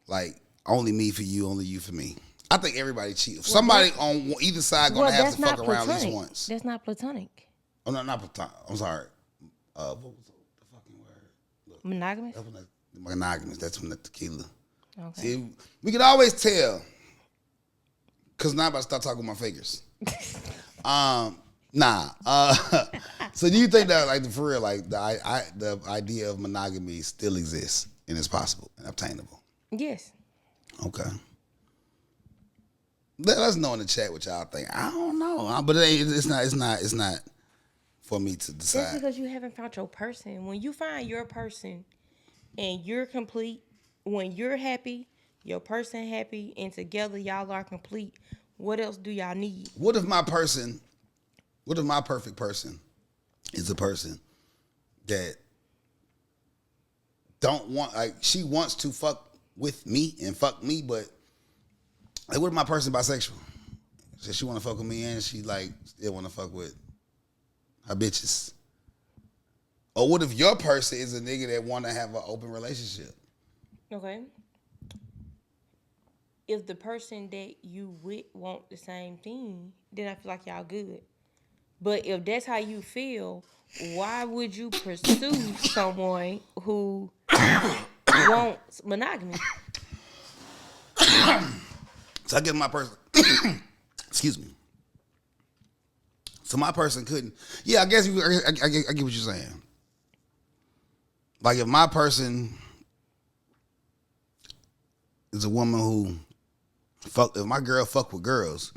A: like only me for you, only you for me? I think everybody cheats. Somebody on either side gonna have to fuck around at least once.
B: That's not platonic.
A: Oh, no, not platonic. I'm sorry. What was the fucking word? Look,
B: monogamous?
A: Monogamous. That's when the tequila.
B: Okay.
A: See, we could always tell. Because now I'm about to start talking with my fingers. So do you think that, like, for real, like, the idea of monogamy still exists and is possible and obtainable?
B: Yes.
A: Okay. Let us know in the chat what y'all think. I don't know, but it's not for me to decide.
B: That's because you haven't found your person. When you find your person and you're complete, when you're happy, your person happy, and together y'all are complete, what else do y'all need?
A: What if my perfect person is a person that don't want, like, she wants to fuck with me and fuck me, but like, what if my person bisexual? So she want to fuck with me and she like still want to fuck with her bitches. Or what if your person is a nigga that want to have an open relationship?
B: Okay. If the person that you with want the same thing, then I feel like y'all good. But if that's how you feel, why would you pursue someone who wants monogamy?
A: So I give my person, excuse me. So my person couldn't. Yeah, I guess I get what you're saying. Like if my person is a woman who fuck. If my girl fuck with girls,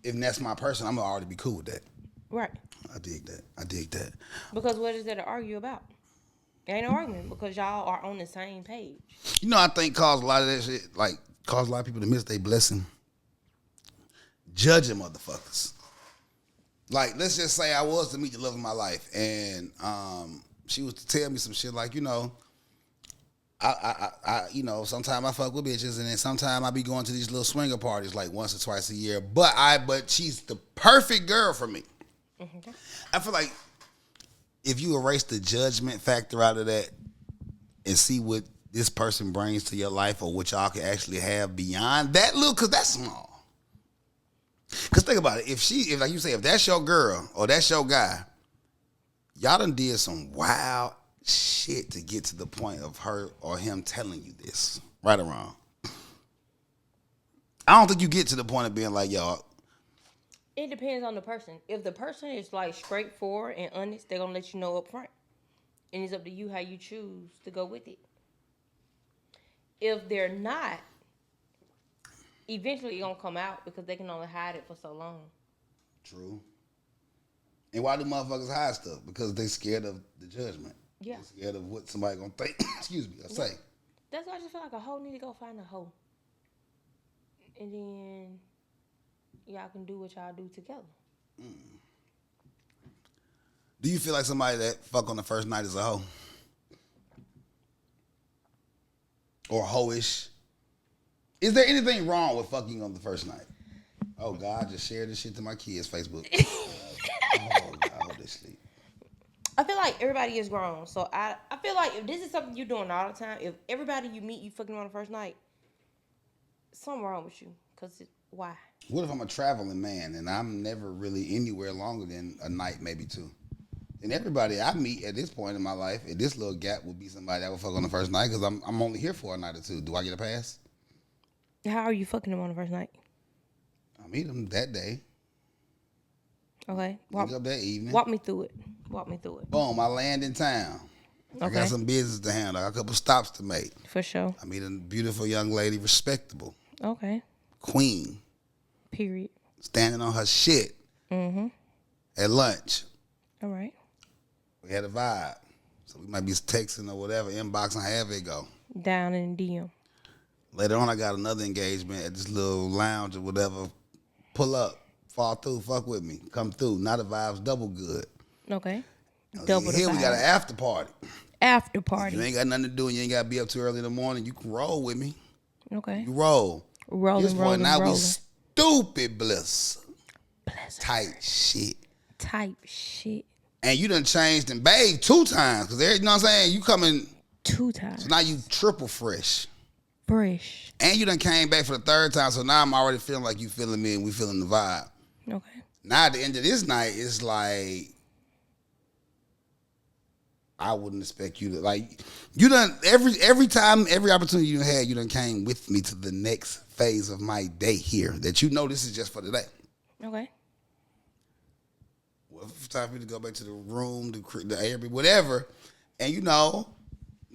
A: if that's my person, I'm gonna already be cool with that.
B: Right.
A: I dig that. I dig that.
B: Because what is there to argue about? It ain't no argument because y'all are on the same page.
A: You know, I think cause a lot of that shit, like, cause a lot of people to miss their blessing. Judging motherfuckers. Like, let's just say I was to meet the love of my life, and she was to tell me some shit like, you know, I you know, sometimes I fuck with bitches, and then sometimes I be going to these little swinger parties like once or twice a year. But she's the perfect girl for me. Mm-hmm. I feel like if you erase the judgment factor out of that and see what this person brings to your life or what y'all can actually have beyond that little, cause that's small. Cause think about it, if like you say, if that's your girl or that's your guy, y'all done did some wild shit to get to the point of her or him telling you this, right or wrong. I don't think you get to the point of being like, yo.
B: It depends on the person. If the person is like straightforward and honest, they're gonna let you know up front. And it's up to you how you choose to go with it. If they're not, eventually it's gonna come out because they can only hide it for so long.
A: True. And why do motherfuckers hide stuff? Because they scared of the judgment.
B: Yeah.
A: They're scared of what somebody gonna think. Excuse me, I say.
B: That's why I just feel like a hoe need to go find a hoe. And then y'all can do what y'all do together.
A: Do you feel like somebody that fuck on the first night is a hoe? Or hoe-ish? Is there anything wrong with fucking on the first night? Oh, God, I just shared this shit to my kids' Facebook. Oh, God, I hope they sleep.
B: I feel like everybody is grown. So I feel like if this is something you're doing all the time, if everybody you meet, you fucking on the first night, something wrong with you. Because why?
A: What if I'm a traveling man and I'm never really anywhere longer than a night, maybe two? And everybody I meet at this point in my life, at this little gap, would be somebody that would fuck on the first night because I'm only here for a night or two. Do I get a pass?
B: How are you fucking them on the first night?
A: I meet them that day.
B: Okay.
A: Wake up that evening.
B: Walk me through it.
A: Boom, I land in town. Okay. I got some business to handle. I got a couple stops to make.
B: For sure.
A: I meet a beautiful young lady, respectable.
B: Okay.
A: Queen.
B: Period.
A: Standing on her shit. Mm-hmm. At lunch.
B: All right.
A: We had a vibe. So we might be texting or whatever, inboxing, however it go.
B: Down in the DM.
A: Later on, I got another engagement at this little lounge or whatever. Pull up. Fall through. Fuck with me. Come through. Now the vibe's double good.
B: Okay. Double the
A: Here
B: vibe.
A: we got an after party.
B: After party.
A: If you ain't got nothing to do and you ain't got to be up too early in the morning, you can roll with me.
B: Okay.
A: You roll.
B: Rolling.
A: We stupid bliss. Type shit. And you done changed and bathed 2 times. Because, you know what I'm saying? You coming
B: 2 times.
A: So now you triple fresh.
B: Fresh.
A: And you done came back for the 3rd time. So now I'm already feeling like you feeling me and we feeling the vibe.
B: Okay.
A: Now at the end of this night, it's like, I wouldn't expect you to, like, you done, every time, every opportunity you had, you done came with me to the next phase of my day here. That you know this is just for today.
B: Okay.
A: Well, it's time for you to go back to the room, the air, whatever. And, you know,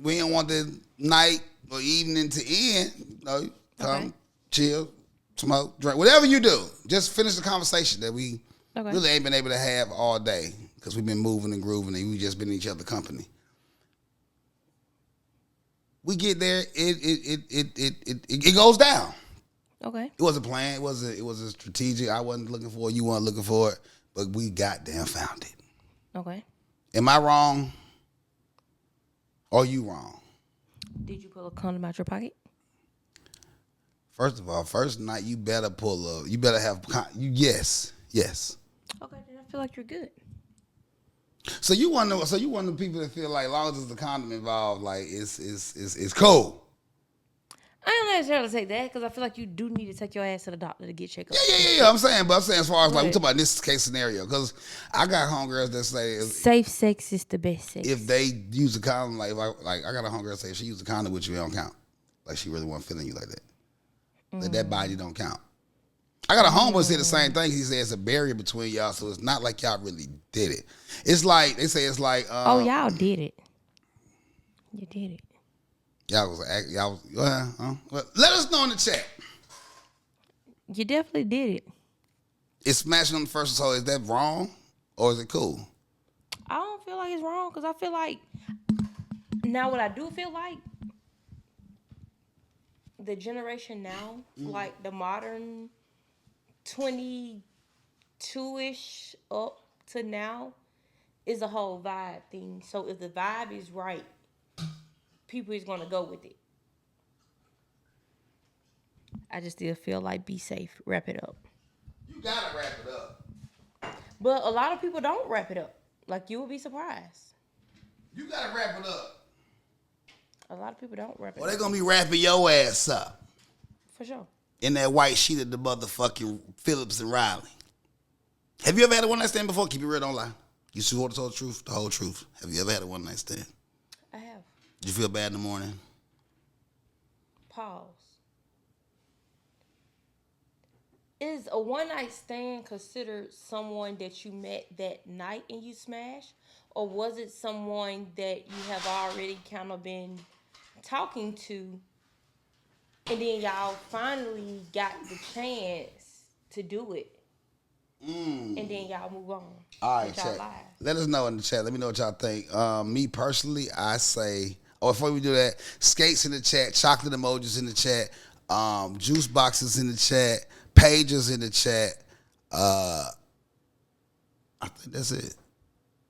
A: we don't want the night or evening to end. You know, come, chill, smoke, drink, whatever you do. Just finish the conversation that we really ain't been able to have all day because we've been moving and grooving and we just been in each other's company. We get there, it goes down.
B: Okay.
A: It wasn't planned. It wasn't strategic. I wasn't looking for it. You weren't looking for it. But we goddamn found it.
B: Okay.
A: Am I wrong? Or you wrong?
B: Did you pull a condom out your pocket?
A: First of all, first night you better pull up. You better have. Yes.
B: Okay, then I feel like you're good.
A: So you one of the people that feel like, as long as there's a condom involved, like it's cool.
B: I don't necessarily say that because I feel like you do need to take your ass to the doctor to get checked up.
A: Yeah. I'm saying as far as like we talking about this case scenario, because I got homegirls that say
B: safe sex is the best sex.
A: If they use a condom, like I got a homegirl say if she used a condom with you, it don't count. Like she really wasn't feeling you like that. Like that body don't count. I got a homeboy say the same thing. He said it's a barrier between y'all, so it's not like y'all really did it. It's like they say it's like
B: oh, y'all did it. You did it.
A: Well, let us know in the chat.
B: You definitely did it.
A: Is smashing on the first so is that wrong or is it cool?
B: I don't feel like it's wrong because I feel like now what I do feel like the generation now, like the modern 22-ish up to now, is a whole vibe thing. So if the vibe is right, people is gonna go with it. I just still feel like be safe, wrap it up.
A: You gotta wrap it up.
B: But a lot of people don't wrap it up. Like you would be surprised.
A: You gotta wrap it up.
B: A lot of people don't wrap it
A: Or they
B: up.
A: gonna be wrapping your ass up.
B: For sure.
A: In that white sheet of the motherfucking Phillips and Riley. Have you ever had a one night stand before? Keep it real, don't lie. You sure told the truth, the whole truth. Have you ever had a one night stand?
B: I have.
A: Did you feel bad in the morning?
B: Pause. Is a one night stand considered someone that you met that night and you smashed? Or was it someone that you have already kind of been talking to and then y'all finally got the chance to do it? And then y'all move on.
A: All right,
B: with y'all
A: chat.
B: lives.
A: Let us know in the chat. Let me know what y'all think. Me personally, I say, before we do that, skates in the chat, chocolate emojis in the chat, juice boxes in the chat, pages in the chat. I think that's it.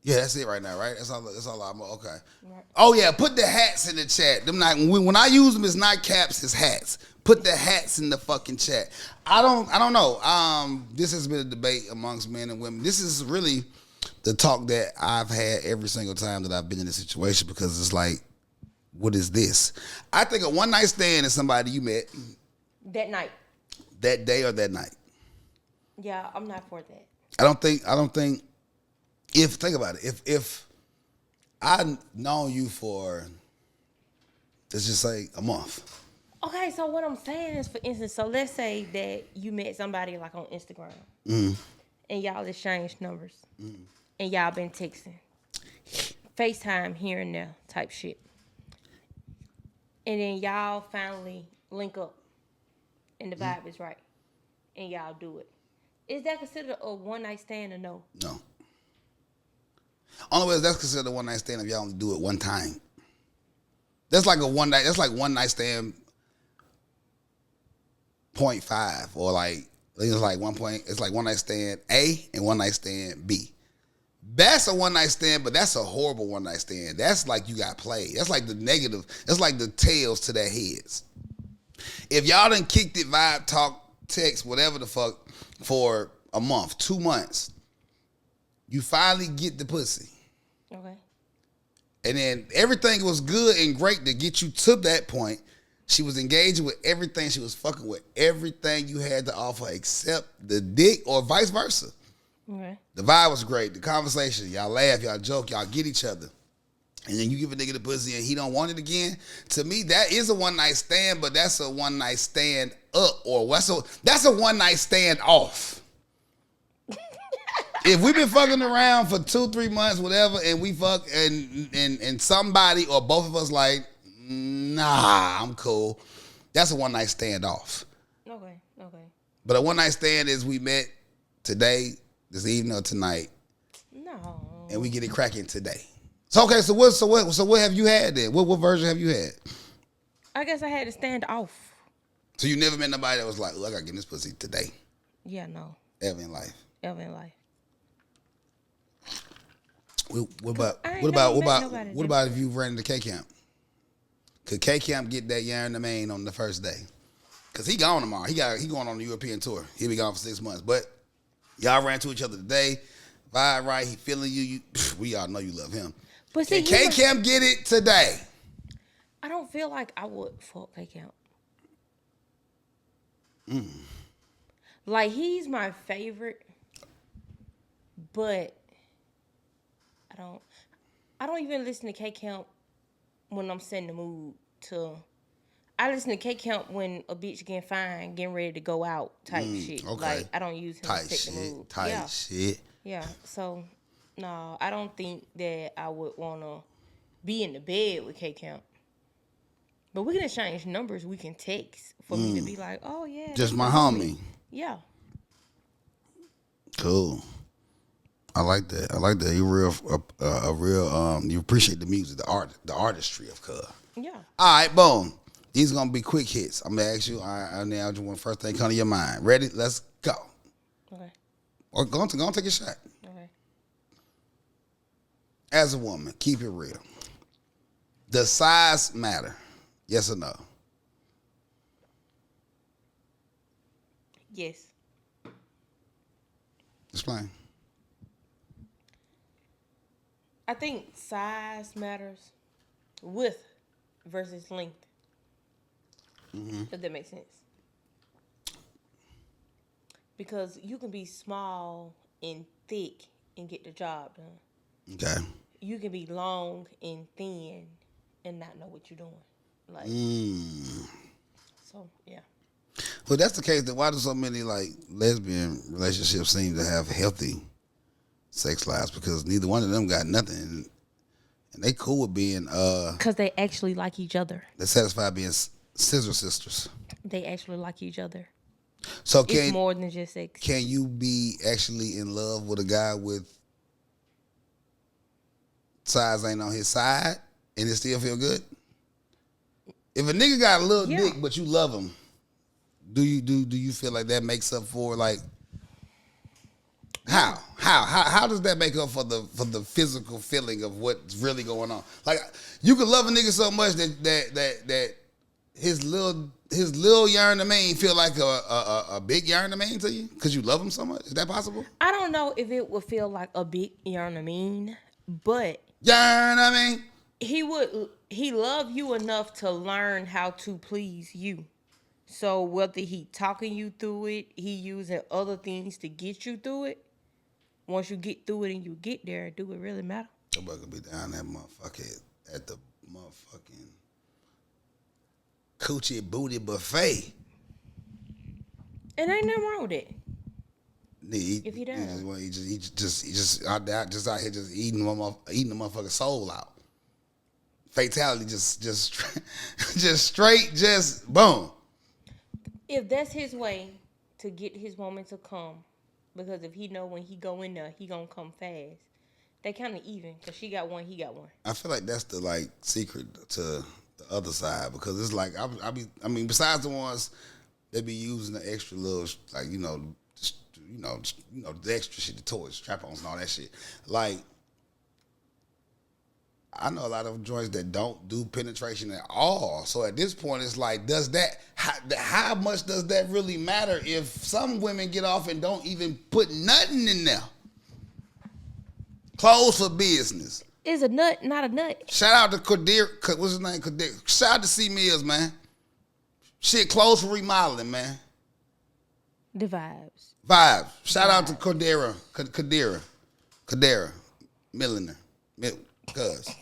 A: Yeah, that's it right now, right? That's all I'm okay.
B: Right.
A: Oh yeah, put the hats in the chat. Them not when I use them, it's not caps, it's hats. Put the hats in the fucking chat. I don't know. This has been a debate amongst men and women. This is really the talk that I've had every single time that I've been in this situation because it's like, what is this? I think a one night stand is somebody you met
B: That night.
A: that day or that night.
B: Yeah, I'm not for that.
A: I don't think if think about it, if I known you for let's just say a month.
B: Okay, so what I'm saying is, for instance, so let's say that you met somebody like on Instagram and y'all exchanged numbers and y'all been texting, FaceTime here and there type shit. And then y'all finally link up and the vibe is right and y'all do it. Is that considered a one night stand or no?
A: No. Only way that's considered a one night stand if y'all only do it one time. That's like one night stand 0.5 or like it's like 1 point. It's like one night stand A and one night stand B. That's a one night stand, but that's a horrible one night stand. That's like you got played. That's like the negative. That's like the tails to their heads. If y'all done kicked it, vibe, talk, text, whatever the fuck, for a month, 2 months, you finally get the pussy.
B: Okay.
A: And then everything was good and great to get you to that point. She was engaging with everything. She was fucking with everything you had to offer except the dick or vice versa.
B: Okay.
A: The vibe was great. The conversation, y'all laugh, y'all joke, y'all get each other. And then you give a nigga the pussy and he don't want it again. To me, that is a one night stand, but that's a one night stand up or that's a one night stand off. If we've been fucking around for 2-3 months, whatever, and we fuck and somebody or both of us like, nah, I'm cool. That's a one night stand off.
B: Okay.
A: But a one night stand is we met today, this evening or tonight,
B: No.
A: and we get it cracking today. So okay, so what have you had then? What version have you had?
B: I guess I had to stand off.
A: So you never met nobody that was like, look, I gotta get this pussy today.
B: Yeah, no.
A: Ever in life.
B: Ever in life.
A: What about if you ran into K Camp? Could K Camp get that yarn the main on the first day? Cause he gone tomorrow. He going on the European tour. He'll be gone for 6 months. But y'all ran to each other today. Vibe right. He feeling you. We all know you love him.
B: But see,
A: Can K Camp get it today?
B: I don't feel like I would fuck K Camp. Like he's my favorite, but I don't even listen to K Camp when I'm setting the mood to. I listen to K Camp when a bitch getting fine, getting ready to go out type shit.
A: Okay.
B: Like I don't use him to set the mood.
A: Shit.
B: Yeah. So no, I don't think that I would wanna be in the bed with K Camp. But we can exchange numbers. We can text for me to be like, oh yeah,
A: Just
B: that's
A: my
B: my
A: homie.
B: Yeah.
A: Cool. I like that. I like that. You real, a real. You appreciate the music, the artistry of Cub.
B: Yeah.
A: All right, boom. These gonna be quick hits. I'm gonna ask you. I now just want first thing come to your mind. Ready? Let's go.
B: Okay.
A: Or go on take a shot.
B: Okay.
A: As a woman, keep it real. Does size matter? Yes or no?
B: Yes.
A: Explain.
B: I think size matters, width versus length. If that makes sense. Because you can be small and thick and get the job done.
A: Okay.
B: You can be long and thin and not know what you're doing. Like, so yeah.
A: Well, that's the case. Then why do so many like lesbian relationships seem to have healthy sex lives? Because neither one of them got nothing, and they cool with being
B: Because they actually like each other.
A: they're satisfied being scissor sisters.
B: They actually like each other.
A: So
B: It's more than just sex.
A: can you be actually in love with a guy with size ain't on his side and it still feel good? If a nigga got a little dick but you love him, do you feel like that makes up for like how does that make up for the physical feeling of what's really going on? Like you could love a nigga so much that his little yarn to mane feel like a big yarn to mane to you because you love him so much. Is that possible?
B: I don't know if it would feel like a big, you know what I mean? But
A: Yarn I mean.
B: he love you enough to learn how to please you. So whether he talking you through it, he using other things to get you through it. Once you get through it and you get there, do it really matter?
A: Somebody could be down that motherfucker at the motherfucking coochie booty buffet.
B: And ain't nothing wrong with it.
A: If
B: he does.
A: He just out here just eating the motherfucking soul out. Fatality just straight just boom.
B: If that's his way to get his woman to come, because if he know when he go in there, he gonna come fast. They kind of even, because she got one, he got one.
A: I feel like that's the like secret to the other side because it's like I mean besides the ones that be using the extra little like the extra shit, the toys, strap-ons and all that shit. Like I know a lot of joints that don't do penetration at all. So at this point, it's like, how much does that really matter if some women get off and don't even put nothing in there? Closed for business.
B: Is a nut not a nut?
A: Shout out to Kadir. What's his name? Kadir. Shout out to C Mills, man. Shit closed for remodeling, man.
B: The vibes.
A: Vibes. Shout out to Kadira. Milliner. Cuz.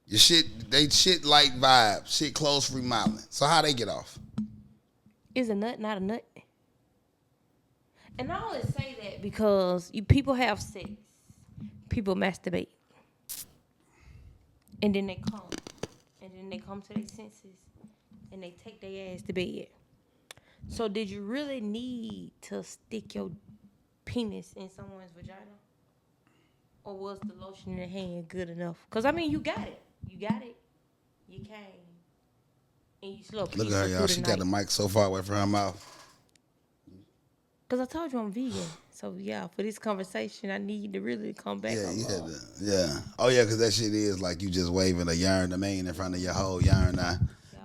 A: Your shit, they shit like Vibes. Shit closed for remodeling. So how they get off?
B: Is a nut not a nut? And I always say that because people have sex. People masturbate. And then they come. And then they come to their senses. And they take their ass to bed. So did you really need to stick your penis in someone's vagina? Or was the lotion in the hand good enough? Because, I mean, you got it. You came. And you slow.
A: Look at her, y'all. She got the mic so far away from her mouth.
B: Because I told you I'm vegan. So, yeah, for this conversation, I need to really come back.
A: Yeah. Oh, yeah, because that shit is like you just waving a yarn the mane in front of your whole yarn now.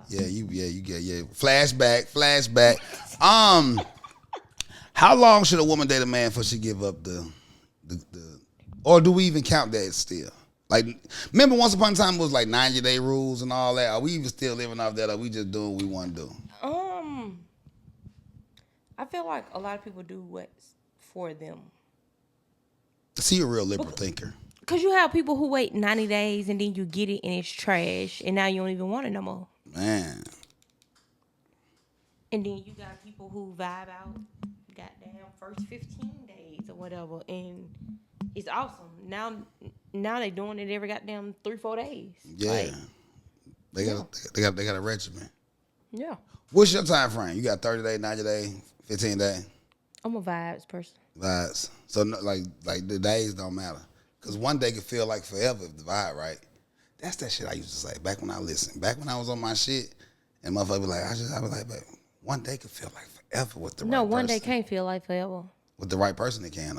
A: You get flashback. How long should a woman date a man before she give up the or do we even count that still? Like, remember once upon a time it was like 90-day rules and all that. Are we even still living off that? Or are we just doing what we want to do?
B: I feel like a lot of people do what's for them.
A: See, you're a real liberal thinker.
B: Because you have people who wait 90 days and then you get it and it's trash and now you don't even want it no more.
A: Man.
B: And then you got people who vibe out goddamn first 15 days or whatever and it's awesome. Now they doing it every goddamn 3-4 days.
A: Yeah.
B: Like,
A: They got a regimen.
B: Yeah.
A: What's your time frame? You got 30 day, 90 day, 15 day?
B: I'm a vibes person.
A: Vibes. So no, like the days don't matter. Cause one day could feel like forever if the vibe right. That's that shit I used to say back when I listened. Back when I was on my shit, and motherfucker be like, I be like, but one day could feel like forever with the right person.
B: No, one day can't feel like forever.
A: With the right person, it can.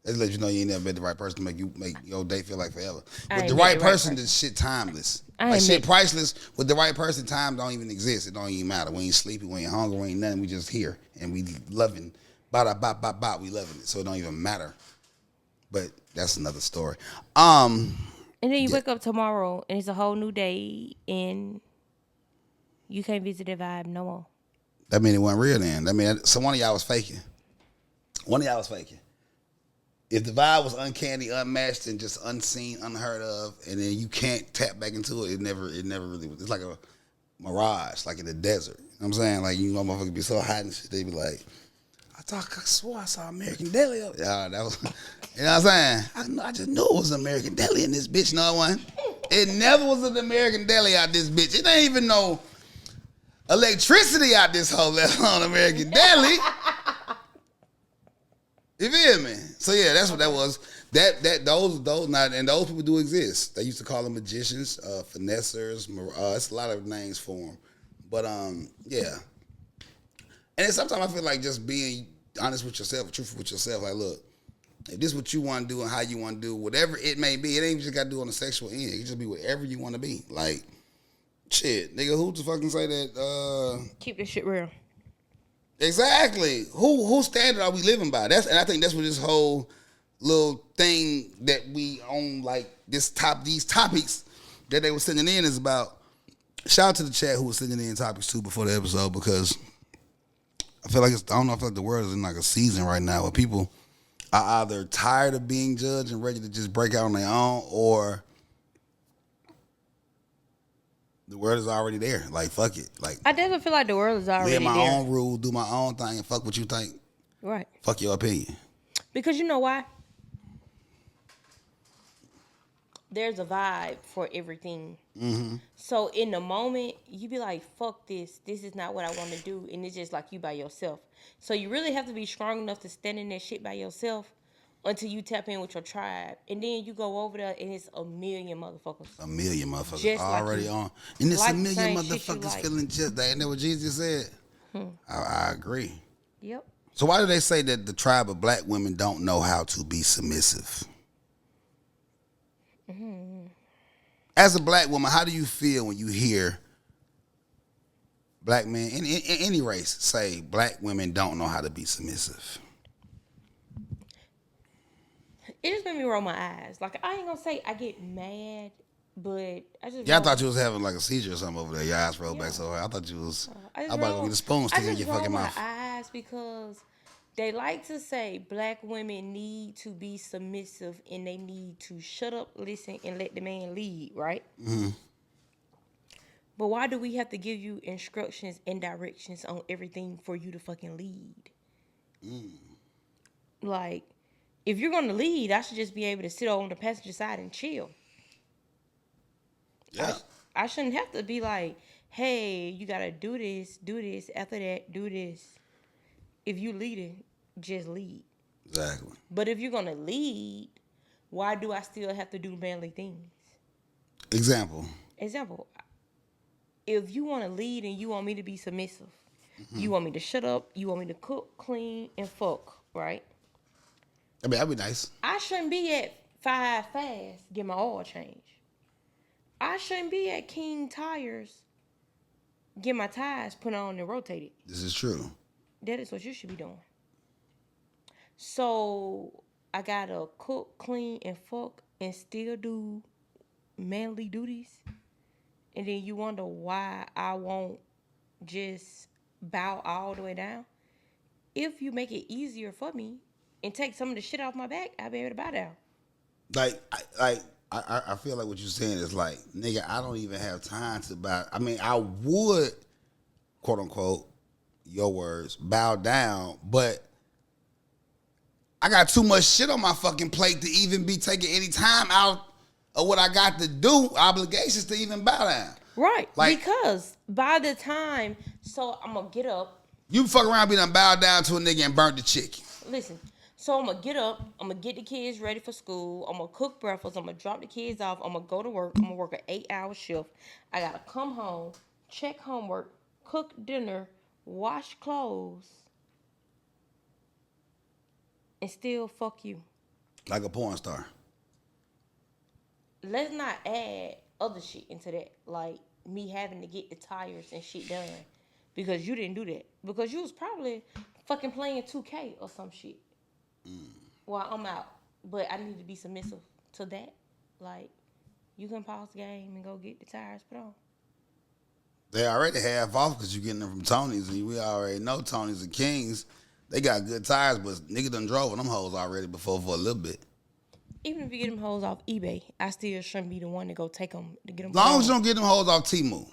A: It let you know you ain't never been the right person to make your day feel like forever. With the right person, the shit timeless. Like shit priceless. With the right person, time don't even exist. It don't even matter. We ain't sleepy, we ain't hungry, we ain't nothing. We just here and we loving. Ba ba ba ba. We loving it, so it don't even matter. But that's another story.
B: And then you wake up tomorrow and it's a whole new day and you can't visit the vibe no more.
A: That mean it wasn't real then. That mean so one of y'all was faking. If the vibe was uncanny, unmatched, and just unseen, unheard of, and then you can't tap back into it, it never really was. It's like a mirage, like in the desert. You know what I'm saying? Like, you know, motherfuckers be so hot and shit, they be like, I swore I saw American Deli up. Yeah, that was, you know what I'm saying? I just knew it was American Deli in this bitch. No one. It never was an American Deli out this bitch. It ain't even no electricity out this whole let alone American Deli. You feel me? So yeah, that's what that was. Those people do exist. They used to call them magicians, finessers. It's a lot of names for them. But yeah. And then sometimes I feel like just being honest with yourself, truthful with yourself. Like, look, if this is what you want to do and how you want to do, whatever it may be, it ain't just got to do on the sexual end. It can just be whatever you want to be. Like, shit, nigga, who to fucking say that?
B: Keep this shit real.
A: Exactly. Who standard are we living by? And I think that's what this whole little thing that we on, like these topics that they were sending in is about. Shout out to the chat who was sending in topics too before the episode, because I feel like I feel like the world is in like a season right now where people are either tired of being judged and ready to just break out on their own, or the world is already there. Like, fuck it. Like,
B: I definitely feel like the world is already there.
A: Live my own rule, do my own thing, and fuck what you think.
B: Right.
A: Fuck your opinion.
B: Because you know why? There's a vibe for everything. Mm-hmm. So in the moment, you be like, fuck this. This is not what I want to do. And it's just like you by yourself. So you really have to be strong enough to stand in that shit by yourself until you tap in with your tribe. And then you go over there and it's a million motherfuckers.
A: A million motherfuckers
B: just
A: already
B: like
A: on. And it's
B: like
A: a million motherfuckers
B: like.
A: feeling just that. Ain't that what Jesus said? I agree.
B: Yep.
A: So why do they say that the tribe of black women don't know how to be submissive? Mm-hmm. As a black woman, how do you feel when you hear black men in any race say black women don't know how to be submissive?
B: It just made me roll my eyes. Like, I ain't gonna say I get mad, but I just...
A: Yeah, I thought you was having like a seizure or something over there. Your eyes rolled back so hard. I thought you was... I'm about to get a spoon stick in your fucking mouth.
B: I just roll my eyes because they like to say black women need to be submissive and they need to shut up, listen, and let the man lead, right? Mm-hmm. But why do we have to give you instructions and directions on everything for you to fucking lead? Like, if you're going to lead, I should just be able to sit on the passenger side and chill.
A: Yeah.
B: I shouldn't have to be like, hey, you got to do this, after that, do this. If you leading, just lead.
A: Exactly.
B: But if you're going to lead, why do I still have to do manly things?
A: Example.
B: If you want to lead and you want me to be submissive, you want me to shut up, you want me to cook, clean, and fuck, right?
A: I mean, that'd be nice.
B: I shouldn't be at 5 Fast, get my oil changed. I shouldn't be at King Tires, get my tires put on and rotated.
A: This is true.
B: That is what you should be doing. So I gotta cook, clean, and fuck and still do manly duties. And then you wonder why I won't just bow all the way down. If you make it easier for me and take some of the shit off my back, I'll be able to bow down.
A: I feel like what you're saying is like, nigga, I don't even have time to bow. I mean, I would, quote unquote, your words, bow down, but I got too much shit on my fucking plate to even be taking any time out of what I got to do, obligations to even bow down.
B: Right.
A: Like-
B: because by the time, so I'm going to get up.
A: You fuck around, be done bowed down to a nigga and burnt the chicken.
B: Listen. So I'm going to get up. I'm going to get the kids ready for school. I'm going to cook breakfast. I'm going to drop the kids off. I'm going to go to work. I'm going to work an 8-hour shift. I got to come home, check homework, cook dinner, wash clothes, and still fuck you.
A: Like a porn star.
B: Let's not add other shit into that. Like me having to get the tires and shit done. Because you didn't do that. Because you was probably fucking playing 2K or some shit. While I'm out. But I need to be submissive to that. Like, you can pause the game and go get the tires put on.
A: They already half off because you getting them from Tony's, and we already know Tony's and Kings. They got good tires, but nigga done drove on them hoes already before for a little bit.
B: Even if you get them hoes off eBay, I still shouldn't be the one to go take them to get them.
A: As long as you don't get them hoes off Temu.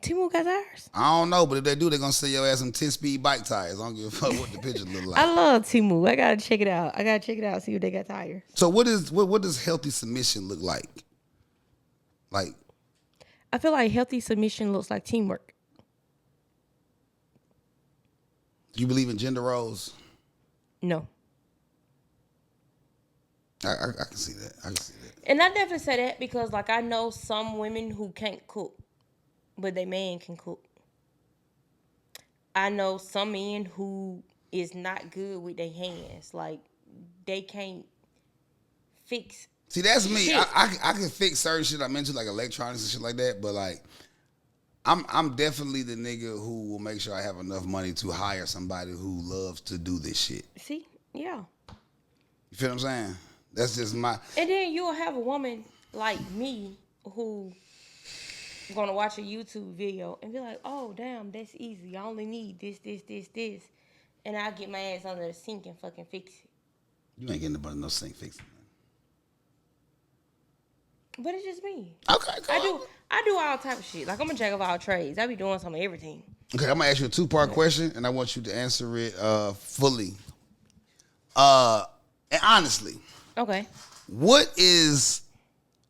B: Temu got tires.
A: I don't know, but if they do, they're gonna sell your ass some 10-speed bike tires. I don't give a fuck what the pictures look like.
B: I love Temu. I gotta check it out. See if they got tires.
A: So what does healthy submission look like? Like,
B: I feel like healthy submission looks like teamwork.
A: do you believe in gender roles?
B: No.
A: I can see that. I can see that.
B: And I definitely say that because, like, I know some women who can't cook, but they man can cook. I know some men who is not good with their hands. Like, they can't fix.
A: See, that's me.
B: Shit.
A: I can fix certain shit I'm into, like electronics and shit like that. But like, I'm definitely the nigga who will make sure I have enough money to hire somebody who loves to do this shit.
B: See? Yeah.
A: You feel what I'm saying? That's just my.
B: And then you'll have a woman like me who gonna watch a YouTube video and be like, oh, damn, that's easy. I only need this. And I'll get my ass under the sink and fucking fix it.
A: You ain't getting about no sink fixing.
B: But it's just me.
A: Okay, cool.
B: I do all type of shit. Like, I'm a jack of all trades. I be doing some of everything.
A: Okay, I'm gonna ask you a 2-part question, and I want you to answer it fully. And honestly,
B: Okay.
A: what is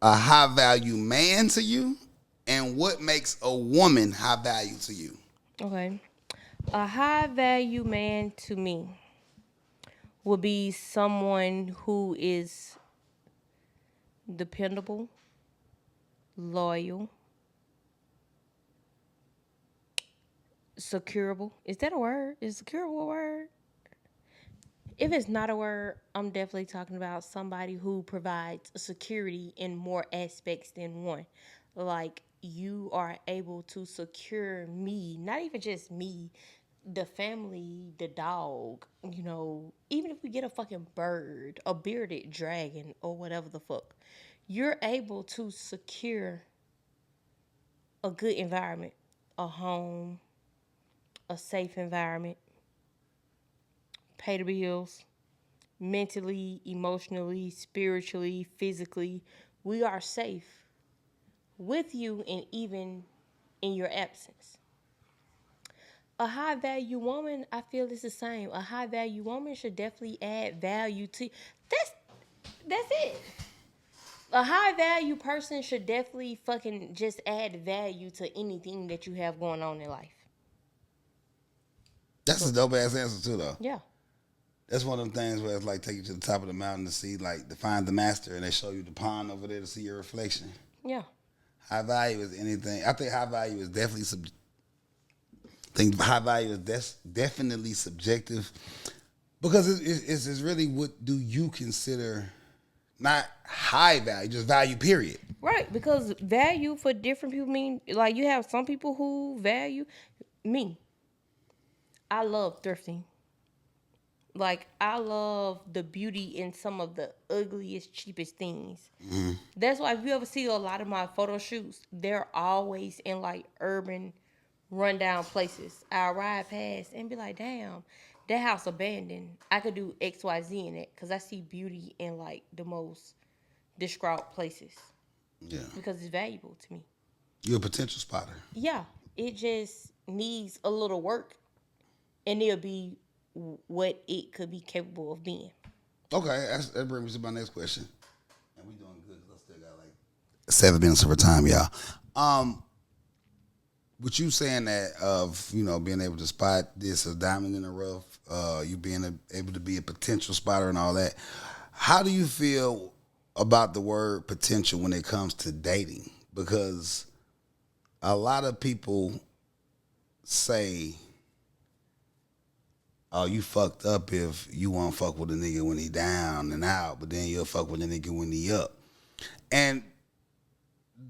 A: a high value man to you, and what makes a woman high value to you?
B: Okay. A high value man to me would be someone who is dependable, loyal, securable. Is that a word? Is securable a word? If it's not a word, I'm definitely talking about somebody who provides security in more aspects than one. Like, you are able to secure me, not even just me, the family, the dog, you know, even if we get a fucking bird, a bearded dragon, or whatever the fuck, you're able to secure a good environment, a home, a safe environment, pay the bills, mentally, emotionally, spiritually, physically. We are safe with you and even in your absence. A high value woman, I feel it's the same. A high value woman should definitely add value to you. That's it. A high value person should definitely fucking just add value to anything that you have going on in life.
A: That's a dope ass answer too, though.
B: Yeah.
A: That's one of them things where it's like take you to the top of the mountain to see, like, to find the master, and they show you the pond over there to see your reflection.
B: Yeah.
A: High value is anything. I think high value is definitely high value is definitely subjective, because it's really what do you consider not high value, just value, period.
B: Right, because value for different people mean, like, you have some people who value me. I love thrifting. Like, I love the beauty in some of the ugliest, cheapest things. Mm-hmm. That's why if you ever see a lot of my photo shoots, they're always in, like, urban, rundown places. I'll ride past and be like, damn, that house abandoned. I could do X, Y, Z in it because I see beauty in, like, the most distraught places.
A: Yeah.
B: Because it's valuable to me.
A: You're a potential spotter.
B: Yeah. It just needs a little work, and it'll be what it could be capable of being.
A: Okay, that brings me to my next question. And we doing good because I still got like 7 minutes of our time, y'all. With you saying that of being able to spot this a diamond in the rough, you being able to be a potential spotter and all that. How do you feel about the word potential when it comes to dating? Because a lot of people say, "Oh, you fucked up if you won't fuck with a nigga when he down and out, but then you'll fuck with a nigga when he up." And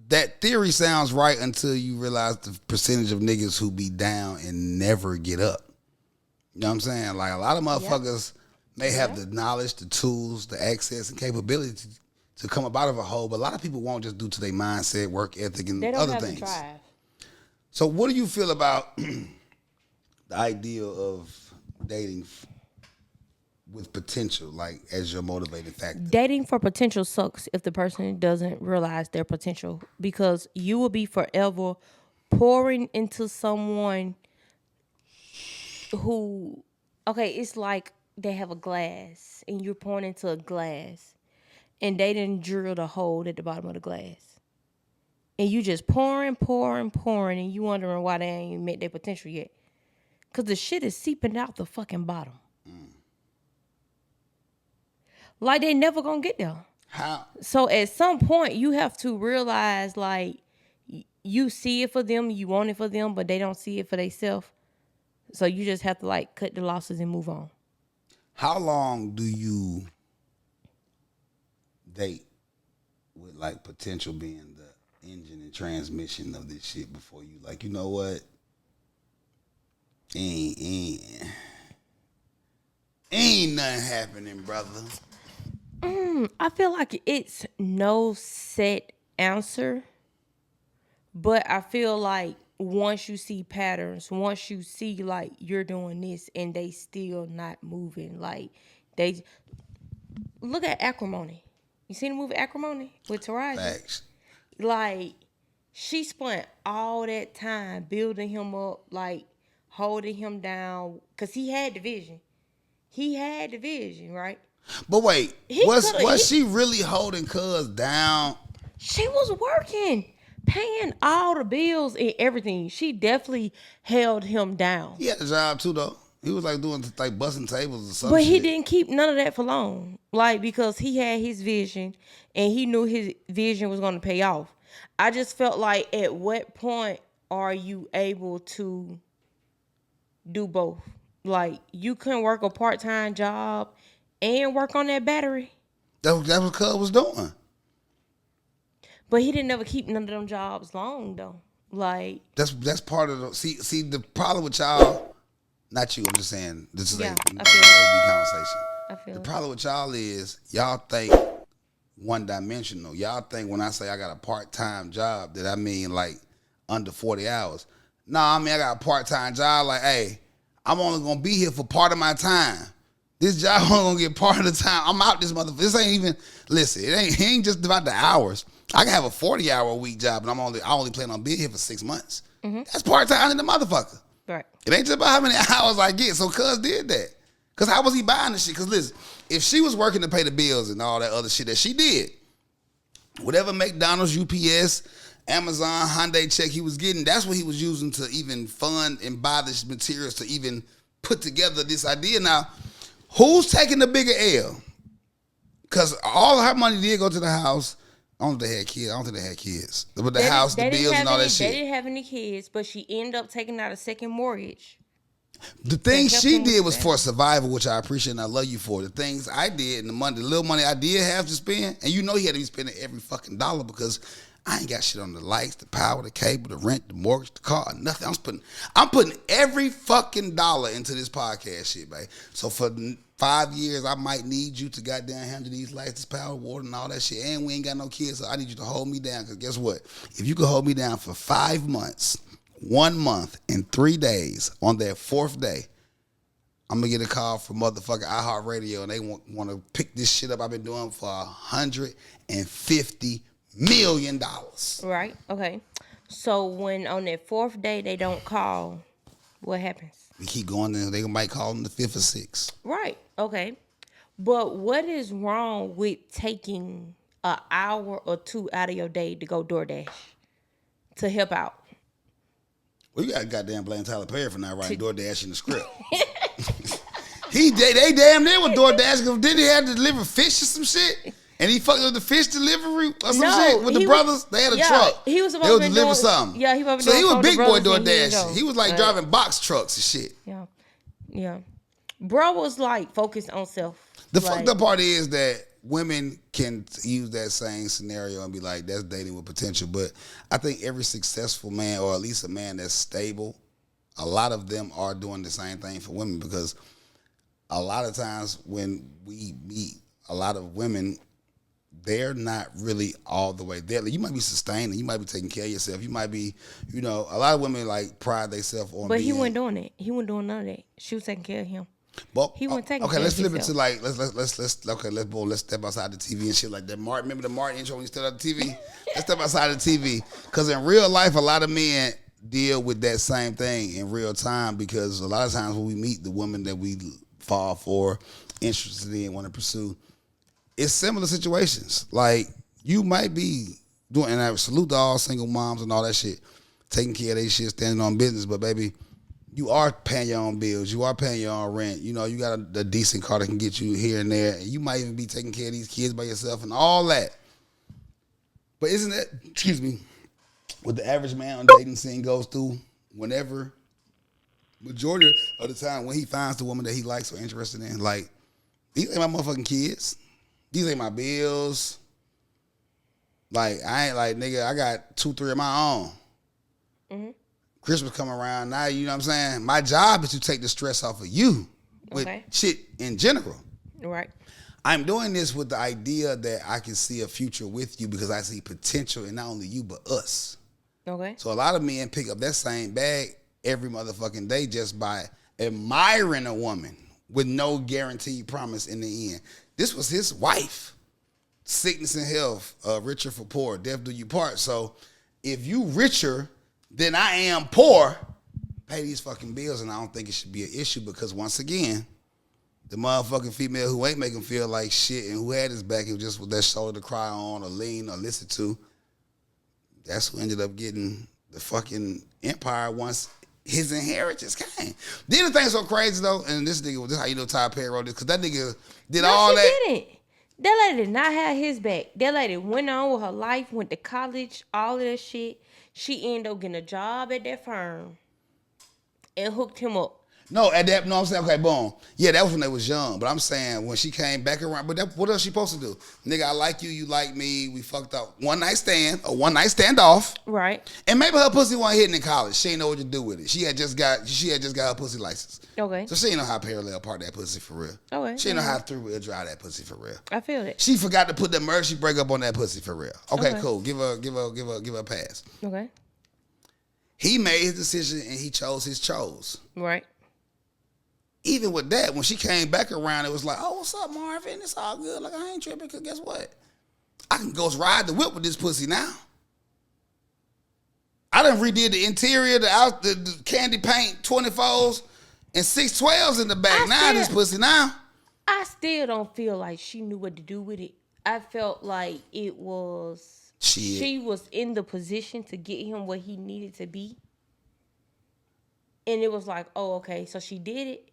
A: that theory sounds right until you realize the percentage of niggas who be down and never get up. You know what I'm saying? Like a lot of motherfuckers may have the knowledge, the tools, the access, and capability to come up out of a hole, but a lot of people won't just due to their mindset, work ethic, and
B: They don't
A: other
B: have
A: things.
B: the drive.
A: So, what do you feel about the idea of dating with potential, like as your motivating factor?
B: Dating for potential sucks if the person doesn't realize their potential, because you will be forever pouring into someone who, okay, it's like they have a glass and you're pouring into a glass and they didn't drill the hole at the bottom of the glass. And you just pouring, and you wondering why they ain't even met their potential yet. Because the shit is seeping out the fucking bottom. Like they never gonna get there.
A: How?
B: So at some point you have to realize, like, you see it for them, you want it for them, but they don't see it for themselves. So you just have to like cut the losses and move on.
A: How long do you date with like potential being the engine and transmission of this shit before you like, you know what? Ain't nothing happening, brother.
B: I feel like it's no set answer, but I feel like once you see patterns, once you see like you're doing this and they still not moving, like they look at Acrimony. You seen the movie Acrimony with Taraji?
A: Facts.
B: Like she spent all that time building him up, like holding him down, cause he had the vision. He had the vision, right?
A: But wait,
B: He
A: was she really holding Cuz down?
B: She was working, paying all the bills and everything. She definitely held him down.
A: He had a job too, though. He was like doing like busting tables or something.
B: But he didn't keep none of that for long. Like, because he had his vision and he knew his vision was going to pay off. I just felt like, at what point are you able to do both? Like, you couldn't work a part-time job and work on that battery.
A: That was Cuz was doing.
B: But he didn't ever keep none of them jobs long, though. Like,
A: That's part of the see the problem with y'all. Not you. I'm just saying this is
B: Yeah,
A: a
B: I feel it.
A: conversation.
B: I feel
A: The
B: it.
A: problem with y'all is y'all think one dimensional. Y'all think when I say I got a part-time job that I mean like under 40 hours. Nah, I mean I got a part-time job like, hey, I'm only gonna be here for part of my time. This job only gonna get part of the time. I'm out this motherfucker. This ain't even, listen, it ain't just about the hours. I can have a 40-hour a week job and I only plan on being here for 6 months. That's part-time in the motherfucker.
B: Right.
A: It ain't just about how many hours I get. So Cuz did that. Cause how was he buying the shit? Cause listen, if she was working to pay the bills and all that other shit that she did, whatever McDonald's, UPS, Amazon, Hyundai check he was getting, that's what he was using to even fund and buy this materials to even put together this idea. Now, who's taking the bigger L? Cause all her money did go to the house. I don't think they had kids. I don't think they had kids. But the house, the bills, and all that shit.
B: They didn't have any kids, but she ended up taking out a second mortgage.
A: The things
B: helped
A: she
B: him with
A: did was
B: that.
A: for survival, which I appreciate and I love you for. The things I did and the money, the little money I did have to spend, and you know he had to be spending every fucking dollar because I ain't got shit on the lights, the power, the cable, the rent, the mortgage, the car, nothing. I'm putting every fucking dollar into this podcast shit, babe. So for 5 years, I might need you to goddamn handle these lights, this power, water, and all that shit. And we ain't got no kids, so I need you to hold me down. Because guess what? If you could hold me down for 5 months, 1 month, and 3 days, on that 4th day, I'm gonna get a call from motherfucking iHeartRadio, and they want to pick this shit up I've been doing for $150 million.
B: Right? Okay. So when on that 4th day they don't call, what happens?
A: We keep going, and they might call them the 5th or 6th.
B: Right. Okay. But what is wrong with taking an hour or two out of your day to go DoorDash to help out?
A: Well, you got to goddamn blame Tyler Perry for not writing DoorDash in the script. They damn near with DoorDash because didn't he have to deliver fish or some shit? And he fucked with the fish delivery or some shit with the brothers. They had a truck.
B: He was supposed to deliver
A: something.
B: Yeah, he was.
A: So he was big boy DoorDash. He was like driving box trucks and shit.
B: Yeah. Bro was like focused on self.
A: The fucked up part is that women can use that same scenario and be like, that's dating with potential. But I think every successful man, or at least a man that's stable, a lot of them are doing the same thing for women, because a lot of times when we meet a lot of women, they're not really all the way there. Like, you might be sustaining, you might be taking care of yourself, you might be, a lot of women like pride themselves on.
B: But he wasn't doing it. He wasn't doing none of that. She was taking care of him.
A: But
B: he wasn't taking care
A: let's
B: of
A: flip
B: himself.
A: it to like let's step outside the TV and shit like that. Martin, remember the Martin intro when he stood at the TV? Let's step outside the TV, because in real life, a lot of men deal with that same thing in real time, because a lot of times when we meet the women that we fall for, interested in, want to pursue, it's similar situations. Like, you might be doing, and I salute to all single moms and all that shit, taking care of their shit, standing on business, but baby, you are paying your own bills. You are paying your own rent. You got a decent car that can get you here and there. And you might even be taking care of these kids by yourself and all that. But isn't that, what the average man on the dating scene goes through whenever, majority of the time, when he finds the woman that he likes or interested in, like, these ain't my motherfucking kids. These ain't my bills. Like, I ain't like, nigga, I got 2, 3 of my own. Mm-hmm. Christmas come around now, you know what I'm saying? My job is to take the stress off of you with shit in general.
B: Right.
A: I'm doing this with the idea that I can see a future with you, because I see potential in not only you, but us.
B: Okay.
A: So a lot of men pick up that same bag every motherfucking day just by admiring a woman with no guaranteed promise in the end. This was his wife. Sickness and health, richer for poor, death do you part. So if you richer than I am poor, pay these fucking bills, and I don't think it should be an issue, because once again, the motherfucking female who ain't making him feel like shit and who had his back and just with that shoulder to cry on or lean or listen to, that's who ended up getting the fucking empire once his inheritance came. Then the thing's so crazy though, and this is how you know Tyler Perry wrote this, because that nigga did all that.
B: She didn't. That lady did not have his back. That lady went on with her life, went to college, all of that shit. She ended up getting a job at that firm and hooked him up.
A: No, at that, no, I'm saying, okay, boom. Yeah, that was when they was young. But I'm saying when she came back around, but what else she supposed to do? Nigga, I like you, you like me, we fucked up. One night stand, or one night standoff.
B: Right.
A: And maybe her pussy wasn't hitting in college. She didn't know what to do with it. She had just got her pussy license.
B: Okay.
A: So she didn't know how to parallel park that pussy for real.
B: Okay.
A: She didn't know how to 3-wheel drive that pussy for real.
B: I feel it.
A: She forgot to put the mercy brake up on that pussy for real. Okay, cool. Give her a pass.
B: Okay.
A: He made his decision and he chose his chose.
B: Right.
A: Even with that, when she came back around, it was like, oh, what's up, Marvin? It's all good. Like, I ain't tripping, because guess what? I can go ride the whip with this pussy now. I done redid the interior, the candy paint 24s and 612s in the back. This pussy now.
B: I still don't feel like she knew what to do with it. I felt like it was... She was in the position to get him what he needed to be. And it was like, oh, okay. So she did it.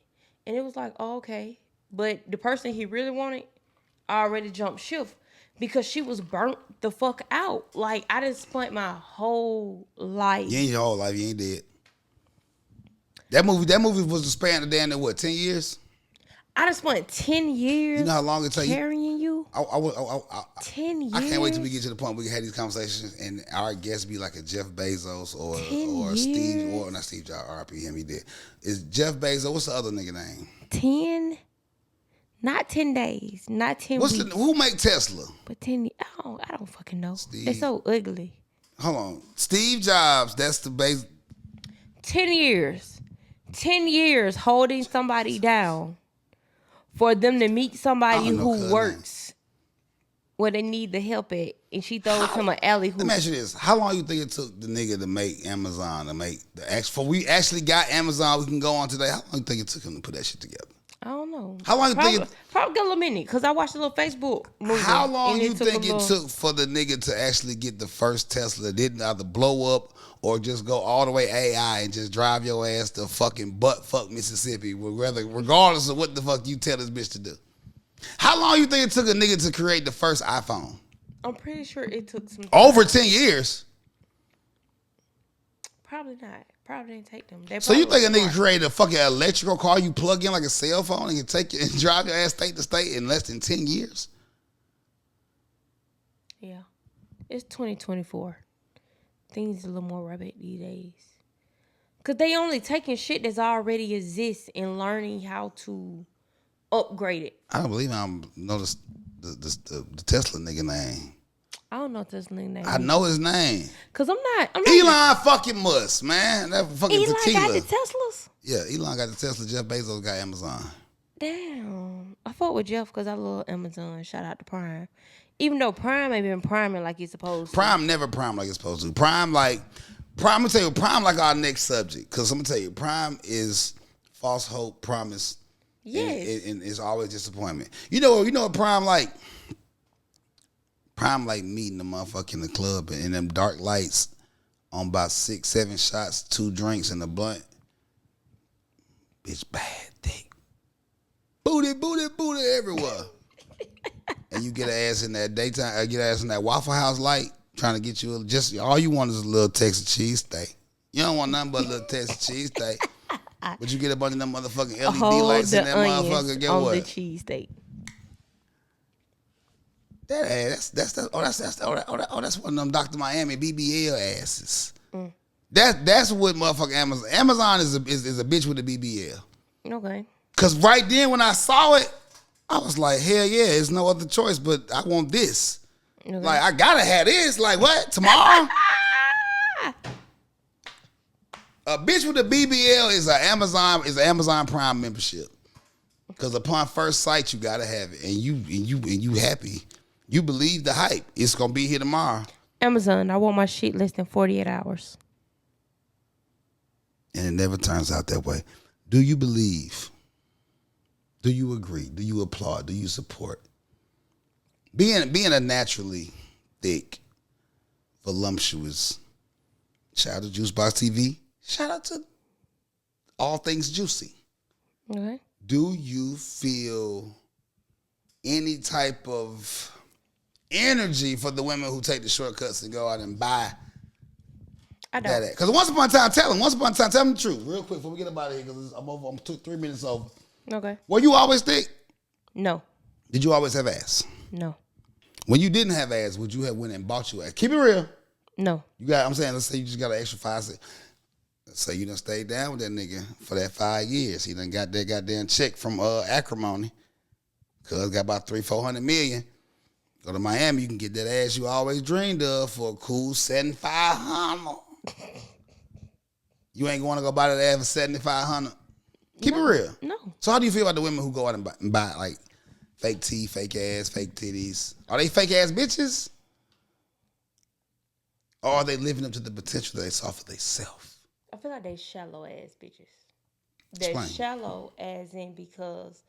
B: And it was like, oh, okay. But the person he really wanted already jumped shift, because she was burnt the fuck out. Like, I done spent my whole life.
A: You ain't your whole life. You ain't dead. That movie was the span of damn near what, 10 years?
B: I done spent 10 years.
A: You know how long it take
B: carrying you? 10 years.
A: I can't wait till we get to the point where we can have these conversations and our guest be like a Jeff Bezos or Steve, or not Steve Jobs, RP him, he did. Is Jeff Bezos, what's the other nigga name?
B: 10, not 10 days, not 10 weeks.
A: Who make Tesla?
B: But 10, I don't fucking know. They're so ugly.
A: Hold on. Steve Jobs, that's the base.
B: 10 years. 10 years holding somebody down for them to meet somebody who works where they need the help at, and she throws him an alley hoop.
A: Let me ask you this. How long you think it took the nigga to make Amazon, we actually got Amazon we can go on today? How long you think it took him to put that shit together?
B: I don't know.
A: How long you think
B: Probably a little minute, because I watched a little Facebook movie.
A: How long you
B: took
A: think it took for the nigga to actually get the first Tesla that didn't either blow up or just go all the way AI and just drive your ass to fucking butt fuck Mississippi, regardless of what the fuck you tell this bitch to do? How long you think it took a nigga to create the first iPhone?
B: I'm pretty sure it took some time.
A: Over 10 years.
B: Probably not. Probably didn't take them.
A: So you think a nigga created a fucking electrical car you plug in like a cell phone and can take it and drive your ass state to state in less than 10 years?
B: Yeah. It's 2024. Things a little more rabbit these days. Because they only taking shit that's already exists and learning how to upgrade it.
A: I don't believe I know the Tesla nigga name.
B: I don't know Tesla name.
A: I know his name.
B: Because I'm not
A: Elon fucking Musk, man. That fucking
B: Elon
A: tequila.
B: got the Teslas?
A: Yeah, Elon got the Tesla. Jeff Bezos got Amazon.
B: Damn. I fought with Jeff because I love Amazon. Shout out to Prime. Even though Prime ain't been priming like it's supposed to.
A: Prime never prime like it's supposed to. Prime, I'm gonna tell you, Prime like our next subject. Because I'm gonna tell you, Prime is false hope, promise.
B: Yes.
A: And it's always disappointment. You know what Prime like? Prime like meeting the motherfucker in the club and in them dark lights on about 6, 7 shots, 2 drinks and a blunt. Bitch, bad dick. Booty everywhere. And you get an ass in that daytime, get an ass in that Waffle House light, trying to get you just all you want is a little Texas cheese steak. You don't want nothing but a little Texas cheese steak. But you get a bunch of them motherfucking LED lights in that motherfucker. Get
B: on
A: what?
B: The cheese steak.
A: That ass, that's one of them Dr. Miami BBL asses. That's what motherfucking Amazon is a bitch with a BBL.
B: Okay.
A: Cause right then when I saw it, I was like, hell yeah, there's no other choice, but I want this. Okay. Like I gotta have this. Like what? Tomorrow? A bitch with a BBL is an Amazon Prime membership. Cause upon first sight, you gotta have it, and you happy. You believe the hype. It's gonna be here tomorrow.
B: Amazon, I want my shit less than 48 hours.
A: And it never turns out that way. Do you believe? Do you agree? Do you applaud? Do you support? Being a naturally thick, voluptuous, shout out to Juicebox TV. Shout out to All Things Juicy.
B: Okay.
A: Do you feel any type of energy for the women who take the shortcuts and go out and buy?
B: I don't.
A: Because once upon a time, tell them the truth. Real quick before we get up out of here, because I'm 3 minutes over.
B: Okay.
A: Were you always thick?
B: No.
A: Did you always have ass?
B: No.
A: When you didn't have ass, would you have went and bought you ass? Keep it real.
B: No.
A: I'm saying, let's say you just got an extra 5 cents. Let's say you done stayed down with that nigga for that 5 years. He done got that goddamn check from acrimony. Cuz got about 300-400 million. Go to Miami, you can get that ass you always dreamed of for a cool $7,500. You ain't going to go buy that ass for $7,500. Keep it real.
B: No.
A: So how do you feel about the women who go out and buy like fake teeth, fake ass, fake titties? Are they fake ass bitches? Or are they living up to the potential that they saw for themselves?
B: I feel like they shallow ass bitches. They're
A: Explain.
B: shallow as in because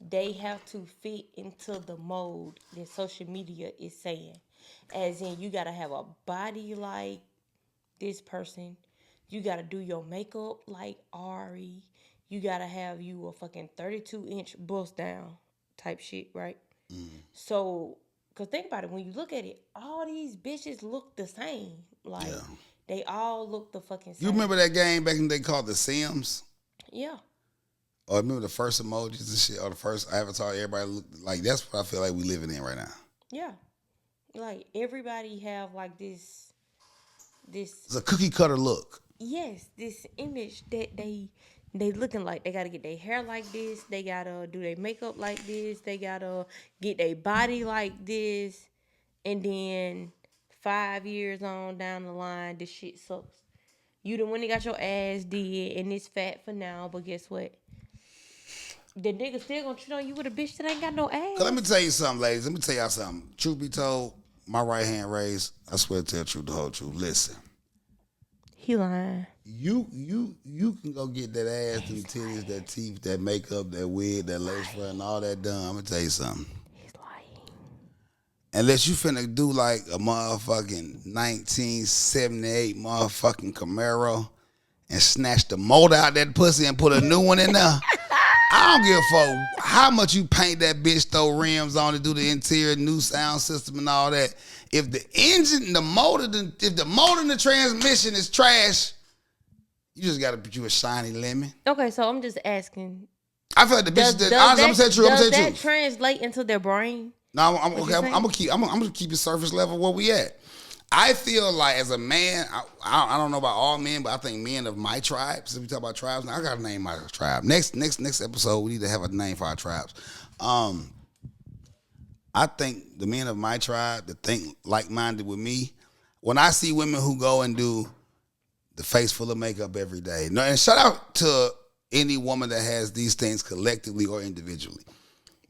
B: they have to fit into the mold that social media is saying. As in, you got to have a body like this person. You got to do your makeup like Ari. You got to have you a fucking 32-inch bust down type shit, right? So, because think about it. When you look at it, all these bitches look the same. Like, they all look the fucking same.
A: You remember that game back in the day called The Sims?
B: Yeah.
A: Or remember the first emojis and shit? Or the first avatar everybody looked like? That's what I feel like we living in right now.
B: Yeah. Like, everybody have, like, this...
A: It's a cookie cutter look.
B: Yes, this image that they looking like. They got to get their hair like this. They got to do their makeup like this. They got to get their body like this. And then 5 years on down the line, this shit sucks. You the one that got your ass did, and it's fat for now, but guess what? The nigga still gonna cheat on you with a bitch that ain't got no ass.
A: Let me tell you something, ladies. Let me tell y'all something. Truth be told, my right hand raised. I swear to tell the truth, the whole truth. Listen.
B: He lying.
A: You can go get that ass, them titties, that teeth, that makeup, that wig, that lace front, and all that done. I'm gonna tell you something.
B: He's lying.
A: Unless you finna do like a motherfucking 1978 motherfucking Camaro and snatch the motor out that pussy and put a new one in there. I don't give a fuck how much you paint that bitch, throw rims on it, do the interior, new sound system and all that. If the engine, the motor, if the motor and the transmission is trash, you just gotta put you a shiny lemon.
B: Okay, so I'm just asking.
A: I feel like the bitch that I'm gonna say true. I'm gonna say
B: Does
A: true.
B: that translate into their brain?
A: No, I'm gonna keep it surface level where we at. I feel like as a man, I don't know about all men, but I think men of my tribe. Since we talk about tribes, now I gotta name my tribe. Next episode, we need to have a name for our tribes. I think the men of my tribe that think like-minded with me, when I see women who go and do the face full of makeup every day. No, and shout out to any woman that has these things collectively or individually.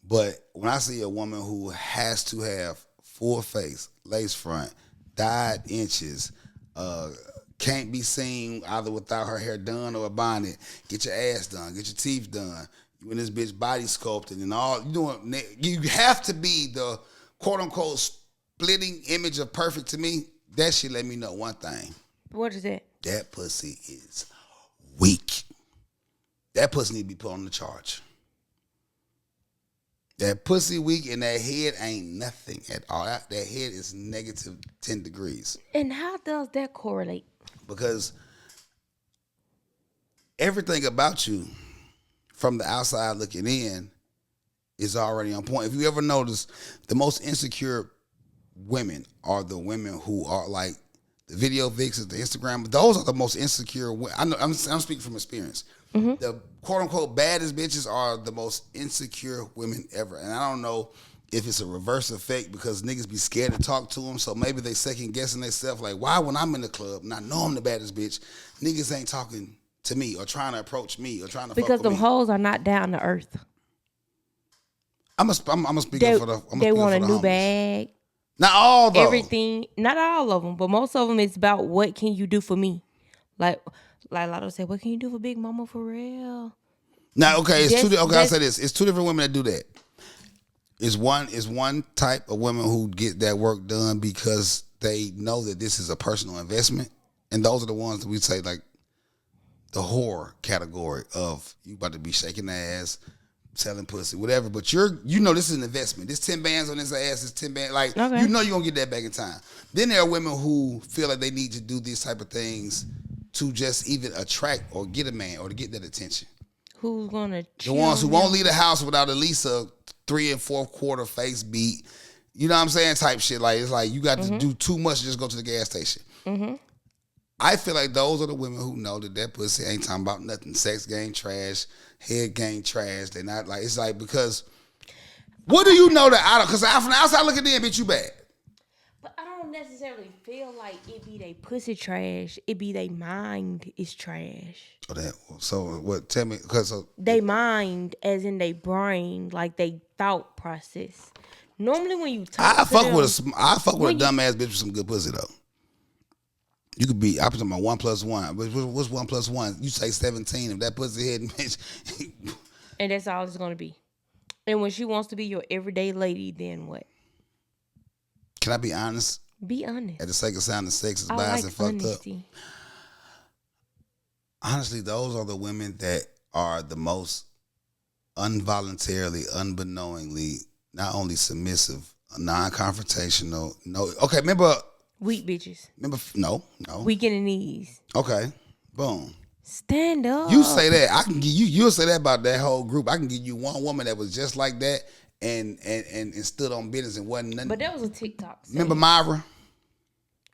A: But when I see a woman who has to have full face, lace front, dyed inches, can't be seen either without her hair done or a bonnet, get your ass done, get your teeth done, you and this bitch body sculpted and all, you have to be the quote-unquote splitting image of perfect to me. That shit let me know one thing.
B: What is it?
A: That pussy is weak. That pussy need to be put on the charge. That pussy weak and that head ain't nothing at all. That head is negative 10 degrees.
B: And how does that correlate?
A: Because everything about you from the outside looking in is already on point. If you ever notice, the most insecure women are the women who are like the video vixens, the Instagram. Those are the most insecure. I'm speaking from experience. Mm-hmm. The quote unquote baddest bitches are the most insecure women ever. And I don't know if it's a reverse effect because niggas be scared to talk to them. So maybe they second guessing themselves like, why when I'm in the club and I know I'm the baddest bitch, niggas ain't talking to me or trying to approach me or trying to
B: because
A: fuck with
B: them
A: me.
B: hoes are not down to earth.
A: I'm a speaker for the.
B: They want a new
A: homies.
B: bag.
A: Not all though.
B: Everything, not all of them, but most of them it's about what can you do for me. Like Lotto said, what can you do for Big Mama for real?
A: Now, okay, I'll say this. It's two different women that do that. Is one type of women who get that work done because they know that this is a personal investment, and those are the ones that we say like the whore category of you about to be shaking ass, selling pussy, whatever. But this is an investment. This 10 bands on this ass is 10 bands. Like okay. You know you're gonna get that back in time. Then there are women who feel like they need to do these type of things to just even attract or get a man or to get that attention.
B: Who's gonna
A: the ones who won't leave the house without at least a 3 and 4th quarter face beat, you know what I'm saying? Type shit. Like it's like you got to do too much to just go to the gas station. Mm-hmm. I feel like those are the women who know that pussy ain't talking about nothing. Sex game trash, head game trash. They're not like it's like because what do you know that I don't? Because from the outside looking in, bitch, you bad.
B: But I don't necessarily feel like it be they pussy trash. It be they mind is trash.
A: Oh, that. So what? Tell me, because
B: they mind, as in they brain, like they thought process. Normally, when you talk, I fuck with
A: a dumbass bitch with some good pussy though. You could be. I'm talking about 1 + 1. What's 1 + 1? You say 17 if that pussy head bitch.
B: And that's all it's gonna be. And when she wants to be your everyday lady, then what?
A: Can I be honest?
B: Be honest.
A: At the sake of sounding sexist, biased, and fucked
B: honesty.
A: Up. Honestly, those are the women that are the most involuntarily, unbeknowingly, not only submissive, non-confrontational. No, okay. Remember,
B: weak bitches.
A: Remember, no.
B: Weak in the knees.
A: Okay, boom.
B: Stand up.
A: You say that. I can give you. You'll say that about that whole group. I can give you one woman that was just like that. And stood on business and wasn't nothing.
B: But that was a TikTok.
A: Remember Myra?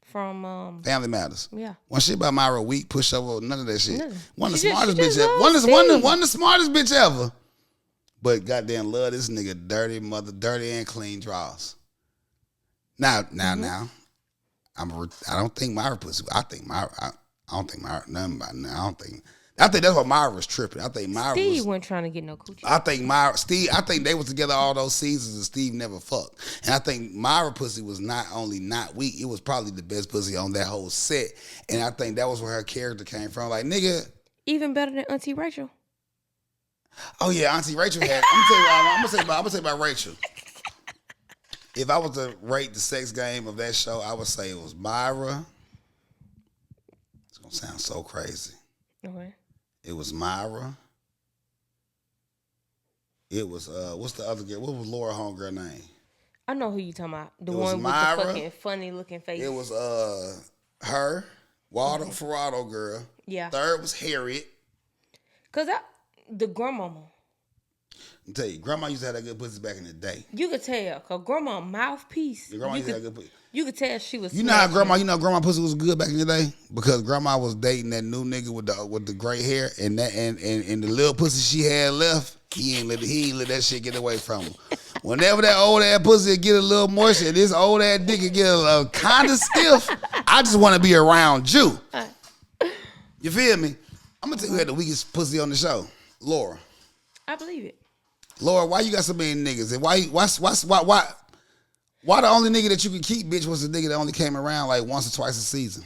B: From
A: Family Matters.
B: Yeah.
A: One shit about Myra weak, push over, none of that shit.
B: Nothing.
A: One of the smartest bitch ever. One of the smartest bitch ever. But goddamn love this nigga dirty and clean draws. Now. I don't think Myra pussy. I don't think Myra nothing about now. I don't think I think that's why Myra was tripping. I think Myra
B: Steve
A: was.
B: wasn't trying to get no coochie.
A: I think Myra, Steve. I think they was together all those seasons, and Steve never fucked. And I think Myra pussy was not only not weak, it was probably the best pussy on that whole set. And I think that was where her character came from. Like, nigga.
B: Even better than Auntie Rachel.
A: Oh yeah, Auntie Rachel had. I'm gonna tell you about Rachel. If I was to rate the sex game of that show, I would say it was Myra. It's gonna sound so crazy.
B: Okay.
A: It was Myra. It was what's the other girl? What was Laura homegirl name?
B: I know who you talking about. The
A: It was
B: one
A: Myra.
B: with the fucking funny looking face.
A: It was her, Waldo Ferrado girl.
B: Yeah.
A: Third was Harriet.
B: Cause the grandmama.
A: I tell you, grandma used to have that good pussy back in the day.
B: You could tell, cause grandma mouthpiece.
A: Your grandma used to have good pussy.
B: You could tell she was.
A: You know how grandma pussy was good back in the day? Because grandma was dating that new nigga with the gray hair and the little pussy she had left, he ain't let that shit get away from him. Whenever that old ass pussy get a little moisture, this old ass dick get a kind of stiff, I just want to be around you. You feel me? I'm gonna tell you who had the weakest pussy on the show. Laura.
B: I believe it.
A: Laura, why you got so many niggas? And why the only nigga that you could keep, bitch, was the nigga that only came around like once or twice a season?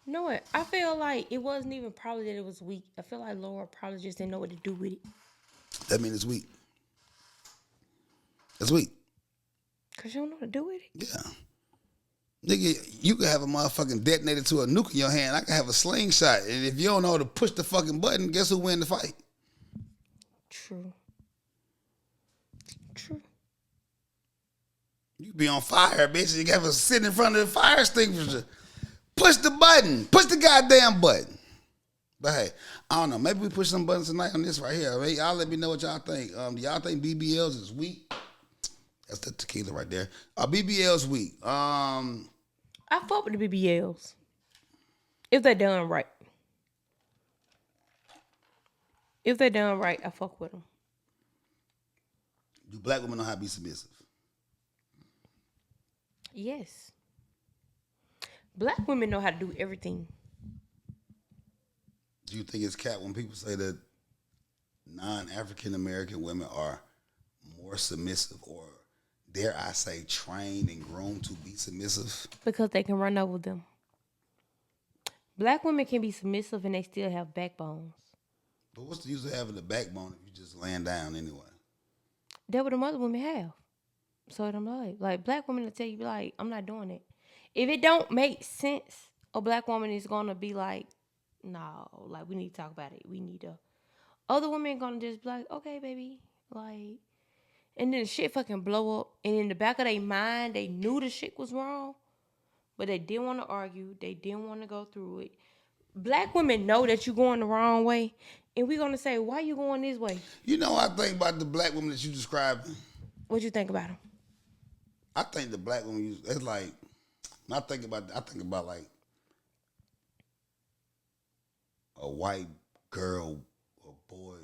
B: You know what? I feel like it wasn't even probably that it was weak. I feel like Laura probably just didn't know what to do with it.
A: That means it's weak. It's weak.
B: Cause you don't know what to do with it.
A: Yeah. Nigga, you can have a motherfucking detonator to a nuke in your hand. I can have a slingshot. And if you don't know how to push the fucking button, guess who win the fight?
B: True.
A: You be on fire, bitch. You got to sit in front of the fire extinguisher. Push the button. Push the goddamn button. But hey, I don't know. Maybe we push some buttons tonight on this right here. Right? Y'all let me know what y'all think. Do y'all think BBLs is weak? That's the tequila right there. BBLs weak.
B: I fuck with the BBLs. If they're done right. If they're done right, I fuck with them.
A: Do black women know how to be submissive?
B: Yes. Black women know how to do everything.
A: Do you think it's cap when people say that non-African American women are more submissive, or dare I say trained and groomed to be submissive?
B: Because they can run over them. Black women can be submissive and they still have backbones.
A: But what's the use of having a backbone if you just laying down anyway?
B: That's what the other women have. So I'm like black women will tell you, like, I'm not doing it. If it don't make sense, a black woman is gonna be like, no, like, we need to talk about it. We need to. Other women gonna just be like, okay, baby, like, and then shit fucking blow up. And in the back of their mind, they knew the shit was wrong, but they didn't want to argue. They didn't want to go through it. Black women know that you're going the wrong way, and we're gonna say, why you going this way?
A: You know, I think about the black women that you described.
B: What you think about them?
A: I think the black woman, it's like, when I think about like a white girl or boy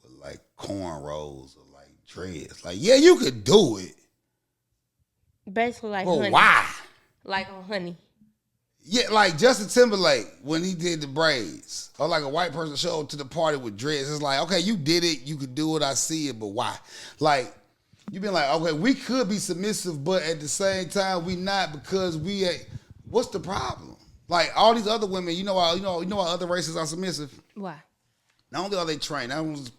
A: with like cornrows or like dreads. Like, yeah, you could do it.
B: Basically like
A: But
B: honey.
A: why?
B: Like on honey.
A: Yeah, like Justin Timberlake when he did the braids. Or like a white person showed up to the party with dreads. It's like, okay, you did it, you could do it, I see it, but why? Like, you been like, okay, we could be submissive, but at the same time, we not because what's the problem? Like all these other women, you know why other races are submissive?
B: Why?
A: Not only are they trained, that was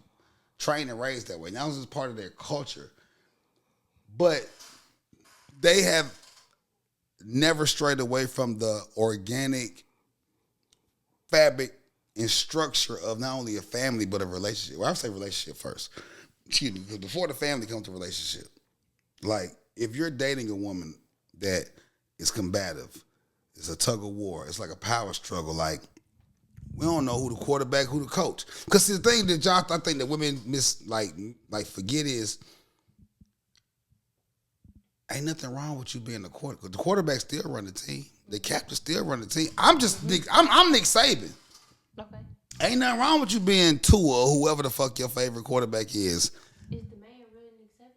A: trained and raised that way. That was just part of their culture. But they have never strayed away from the organic fabric and structure of not only a family, but a relationship. Well, I would say relationship first. Excuse me, because before the family comes to relationship. Like, if you're dating a woman that is combative, it's a tug of war, it's like a power struggle, like, we don't know who the quarterback, who the coach. Because the thing that y'all, I think that women forget is, ain't nothing wrong with you being the quarterback. Because the quarterback still run the team. The captain still run the team. I'm Nick Saban.
B: Okay.
A: Ain't nothing wrong with you being Tua or whoever the fuck your favorite quarterback is.
B: Is the man really Nick Saban?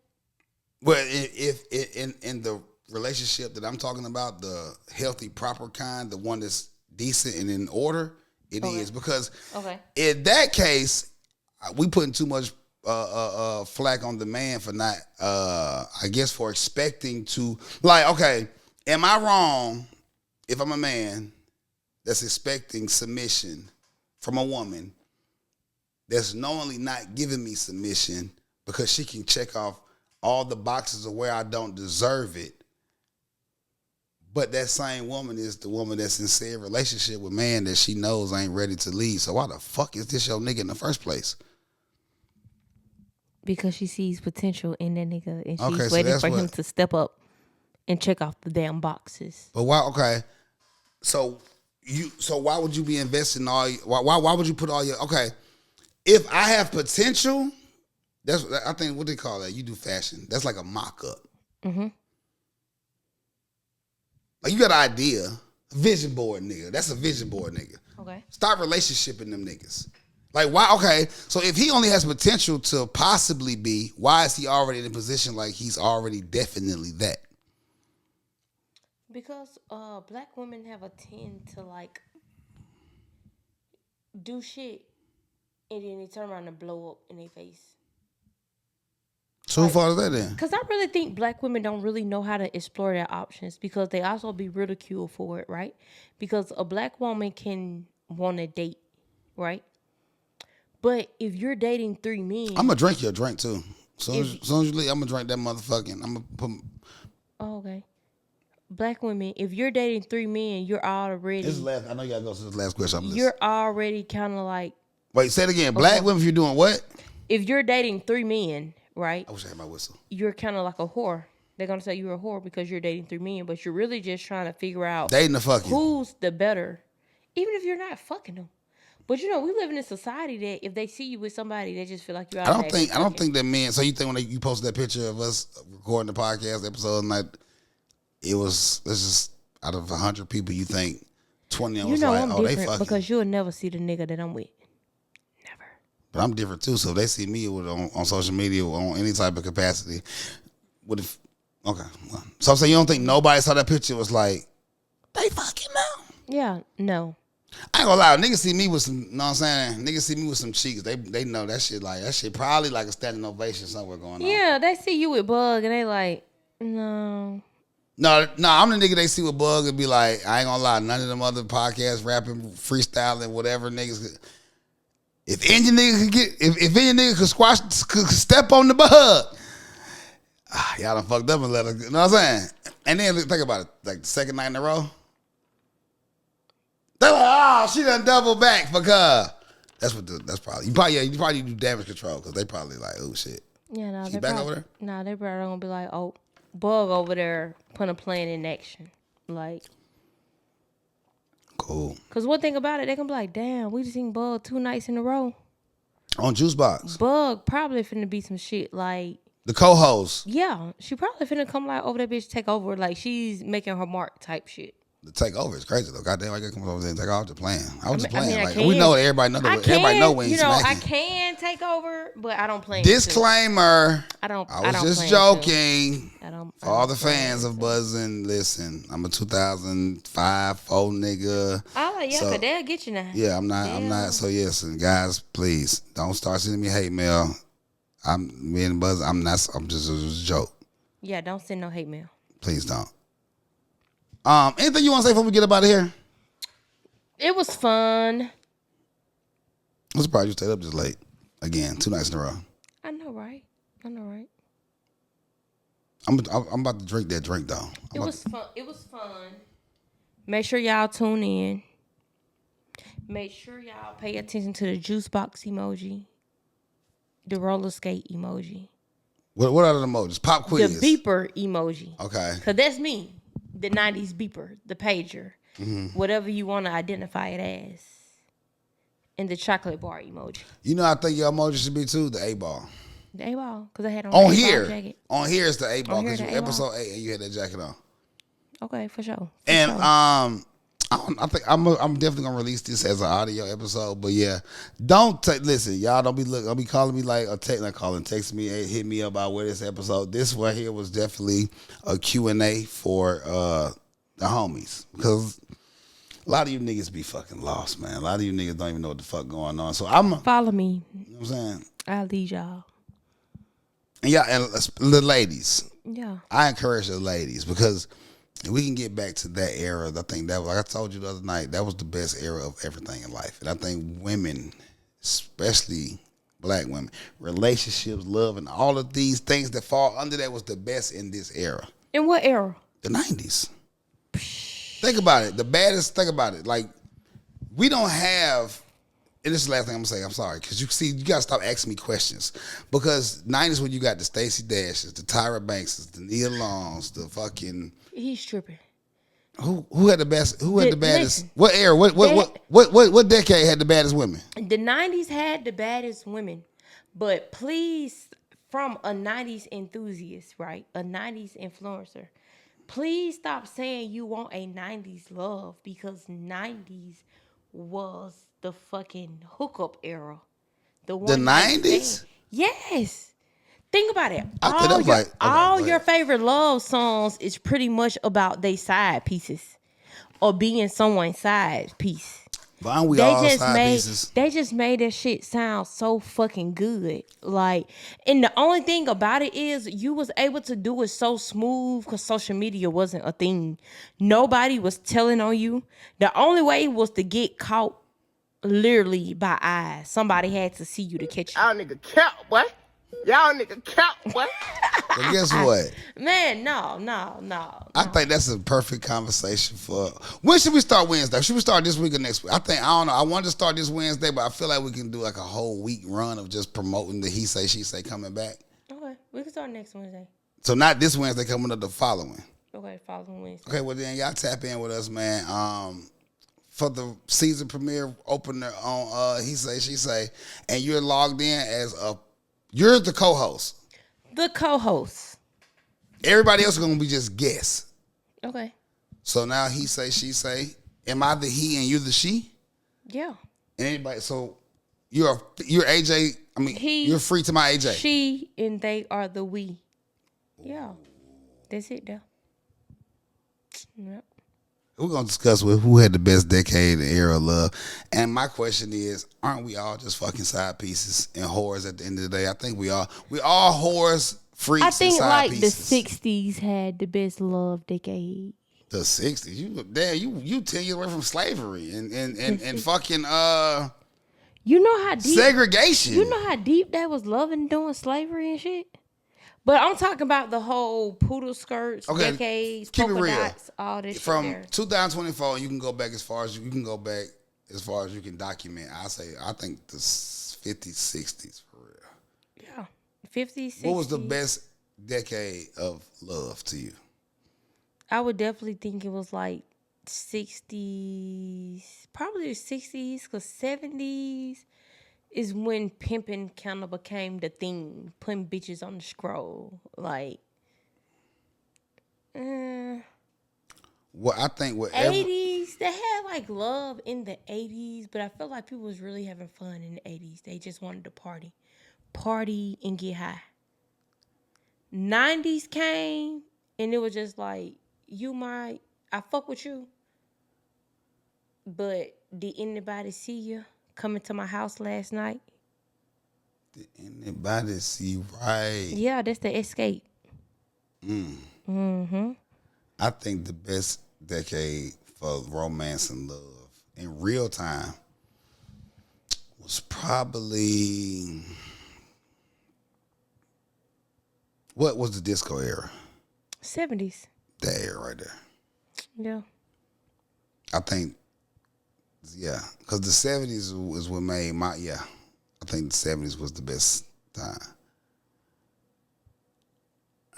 A: Well, if in the relationship that I'm talking about, the healthy, proper kind, the one that's decent and in order, It is because
B: Okay.
A: in that case, we putting too much flack on the man for not, I guess, for expecting to, like, okay, am I wrong if I'm a man that's expecting submission from a woman that's knowingly not giving me submission because she can check off all the boxes of where I don't deserve it? But that same woman is the woman that's in said relationship with man that she knows ain't ready to leave. So why the fuck is this your nigga in the first place?
B: Because she sees potential in that nigga and she's
A: Okay, so
B: waiting
A: that's
B: for him
A: what-
B: to step up and check off the damn boxes.
A: But why? Okay, so why would you be investing all? Why would you put all your? Okay, if I have potential, that's I think what they call that. You do fashion. That's like a mock up.
B: Mm-hmm.
A: Like you got an idea, vision board nigga. That's a vision board nigga.
B: Okay.
A: Stop relationshiping them niggas. Like why? Okay, so if he only has potential to possibly be, why is he already in a position like he's already definitely that?
B: Because black women have a tend to like do shit and then they turn around and blow up in their face.
A: So who far is that then?
B: Because I really think black women don't really know how to explore their options because they also be ridiculed for it, right? Because a black woman can want to date, right? But if you're dating 3 men...
A: I'm going to drink your drink too. Soon as you leave, I'm going to drink that motherfucking... I'm going to put...
B: Oh, okay. Black women, if you're dating 3 men, you're already...
A: This is last... I know you got to go to this last question.
B: You're already kind of like...
A: Wait, say it again. Black women, if you're doing what?
B: If you're dating 3 men, right?
A: I wish I had my whistle.
B: You're kind of like a whore. They're going to say you're a whore because you're dating 3 men, but you're really just trying to figure out...
A: Dating the fucking.
B: Who's the better, even if you're not fucking them. But you know, we live in a society that if they see you with somebody, they just feel like you're out.
A: I don't think that men. So you think when you posted that picture of us recording the podcast episode, and like it was, let's just out of 100 people, you think 20 of them was like,
B: I'm
A: oh, they
B: different
A: fucking.
B: because you'll never see the nigga that I'm with. Never.
A: But I'm different too. So if they see me with on social media or on any type of capacity, what if? Okay, well, so I'm saying you don't think nobody saw that picture was like, they fucking know.
B: Yeah, no.
A: I ain't gonna lie, niggas see me with some, you know what I'm saying? Niggas see me with some cheeks. They know that shit probably like a standing ovation somewhere going on.
B: Yeah, they see you with Bug and they like, no.
A: No, I'm the nigga they see with Bug and be like, I ain't gonna lie, none of them other podcasts, rapping, freestyling, whatever niggas. If any nigga if any nigga could step on the Bug, y'all done fucked up and let her, you know what I'm saying? And then think about it, like the second night in a row. They're like, oh, she done double back because that's probably you probably do damage control because they probably like, oh shit.
B: Yeah, no.
A: She back over there?
B: No, they probably gonna be like, oh, Bug over there putting a plan in action. Like,
A: cool.
B: Cause one thing about it, they gonna be like, damn, we just seen Bug 2 nights in a row.
A: On Juicebox.
B: Bug probably finna be some shit like
A: The co-host.
B: yeah, she probably finna come like over that bitch take over like she's making her mark type shit.
A: The takeover is crazy though. Goddamn, I gotta come over there and take off the plan. I was just playing.
B: I
A: Like
B: can.
A: we know that everybody know that. Everybody know when
B: you
A: he's
B: know,
A: smacking.
B: I can take over, but I don't plan
A: Disclaimer.
B: I don't.
A: I was
B: don't
A: just
B: plan
A: joking.
B: To. I don't.
A: For all the fans of Buzzing, listen, I'm a 2005 4 nigga.
B: Oh yeah,
A: So-
B: cause they'll get you now.
A: Yeah, I'm not. So yes, and guys, please don't start sending me hate mail. Me and Buzz. I'm not. I'm just a joke.
B: Yeah, don't send no hate mail.
A: Please don't. Anything you want to say before we get up out of here?
B: It was fun.
A: I'm surprised you stayed up this late. Again, 2 nights in a row.
B: I know, right?
A: I'm about to drink that drink though.
B: It was fun. It was fun. Make sure y'all tune in. Make sure y'all pay attention to the juice box emoji, the roller skate emoji,
A: What are the emojis? Pop quiz.
B: the beeper emoji.
A: Okay.
B: Cause that's me, the '90s beeper, the pager, whatever you want to identify it as, and the chocolate bar emoji.
A: You know, I think your emoji should be too the A-ball.
B: The A-ball, cause I had on
A: On
B: the A-ball
A: here,
B: jacket.
A: on here is the A-ball
B: On here
A: because you
B: the A-ball.
A: episode 8 and you had that jacket on.
B: Okay, for sure.
A: And I think I'm definitely gonna release this as an audio episode. But yeah, listen, y'all don't be calling me like text me, hit me up about where this episode. This right here was definitely a Q&A for the homies because A lot of you niggas be fucking lost, man. A lot of you niggas don't even know what the fuck going on. So I'm,
B: Follow me.
A: you know what I'm saying?
B: I'll lead y'all.
A: And y'all, and the ladies,
B: Yeah.
A: I encourage the ladies because if we can get back to that era, I think that was, like I told you the other night, that was the best era of everything in life. And I think women, especially black women, relationships, love, and all of these things that fall under that was the best in this era.
B: In what era?
A: The 90s. Think about it. The baddest, think about it. Like, we don't have, and this is the last thing I'm gonna say, I'm sorry, because you gotta stop asking me questions. Because 90s when you got the Stacey Dashes, the Tyra Bankses, the Nia Longs, the fucking
B: He's tripping.
A: who had the best, who had the baddest,
B: Listen.
A: what era, what decade had the baddest women?
B: The 90s had the baddest women, but please, from a 90s enthusiast, right? A 90s influencer, please stop saying you want a 90s love because 90s was the fucking hookup era. The one
A: 90s?
B: Yes. Think about it.
A: I think that's right. Okay,
B: All
A: go
B: your
A: ahead.
B: favorite love songs is pretty much about they side pieces or being someone's side piece.
A: But aren't we all side pieces?
B: They just made that shit sound so fucking good. Like, and the only thing about it is you was able to do it so smooth because social media wasn't a thing. Nobody was telling on you. The only way was to get caught literally by eyes. Somebody had to see you to catch you.
C: Y'all nigga count, boy. Y'all nigga count, boy.
A: But guess what?
B: Man, no.
A: I think that's a perfect conversation for. When should we start Wednesday? Should we start this week or next week? I don't know. I wanted to start this Wednesday, but I feel like we can do like a whole week run of just promoting the He Say, She Say coming back.
B: Okay, we can start next Wednesday.
A: So not this Wednesday coming up, the following.
B: Okay, following Wednesday.
A: Okay, well then y'all tap in with us, man. For the season premiere opener on He Say, She Say, and you're logged in as you're the co-host.
B: The co-host.
A: Everybody else is gonna be just guests.
B: Okay.
A: So now He Say, She Say. Am I the he and you're the she?
B: Yeah.
A: Anybody? So you're AJ. I mean, you're free to my AJ.
B: She and they are the we. Yeah. That's it though. Yep.
A: We're gonna discuss with who had the best decade and era of love. And my question is, aren't we all just fucking side pieces and whores at the end of the day? I think we all whores, freaks,
B: I think
A: and side
B: like
A: pieces.
B: the 60s had the best love decade.
A: The 60s. You 10 years away from slavery and fucking
B: You know how deep
A: segregation.
B: You know how deep that was loving doing slavery and shit? But I'm talking about the whole poodle skirts, decades,
A: keep it
B: polka
A: real.
B: dots, all this
A: From
B: shit there.
A: 2024, you can go back as far as you can go back as far as you can document. I think the 50s, 60s for real.
B: Yeah. 50s, 60s.
A: What was the best decade of love to you?
B: I would definitely think it was like 60s, probably the 60s, because 70s is when pimping kind of became the thing, putting bitches on the scroll. Like,
A: Well, I think whatever.
B: 80s, they had like love in the 80s, but I felt like people was really having fun in the 80s. They just wanted to party and get high. 90s came, and it was just like, I fuck with you, but did anybody see you coming to my house last night?
A: Did anybody see right?
B: Yeah, that's the escape.
A: I think the best decade for romance and love in real time was probably, what was the disco era?
B: 70s.
A: That era right there.
B: Yeah.
A: I think, yeah, because the 70s was what made I think the 70s was the best time.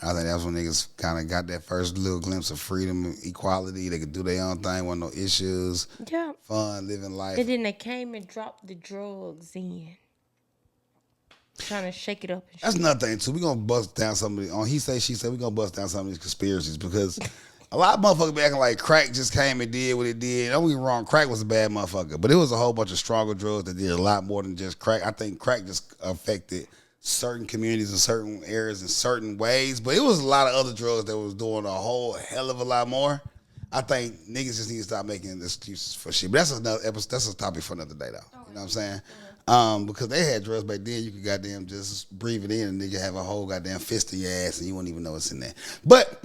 A: I think that's when niggas kind of got that first little glimpse of freedom and equality. They could do their own thing, wasn't no issues,
B: Yeah.
A: fun, living life.
B: And then they came and dropped the drugs in. Trying to shake it up and shit.
A: That's another thing, too. We're going to bust down somebody on He Say, She Say. We're going to bust down some of these conspiracies because a lot of motherfuckers be acting like crack just came and did what it did. Don't get me wrong, crack was a bad motherfucker, but it was a whole bunch of stronger drugs that did a lot more than just crack. I think crack just affected certain communities in certain areas in certain ways, but it was a lot of other drugs that was doing a whole hell of a lot more. I think niggas just need to stop making excuses for shit. But that's another episode. That's a topic for another day, though. You know what I'm saying? Because they had drugs back then, you could goddamn just breathe it in and nigga have a whole goddamn fist in your ass and you won't even know it's in there. But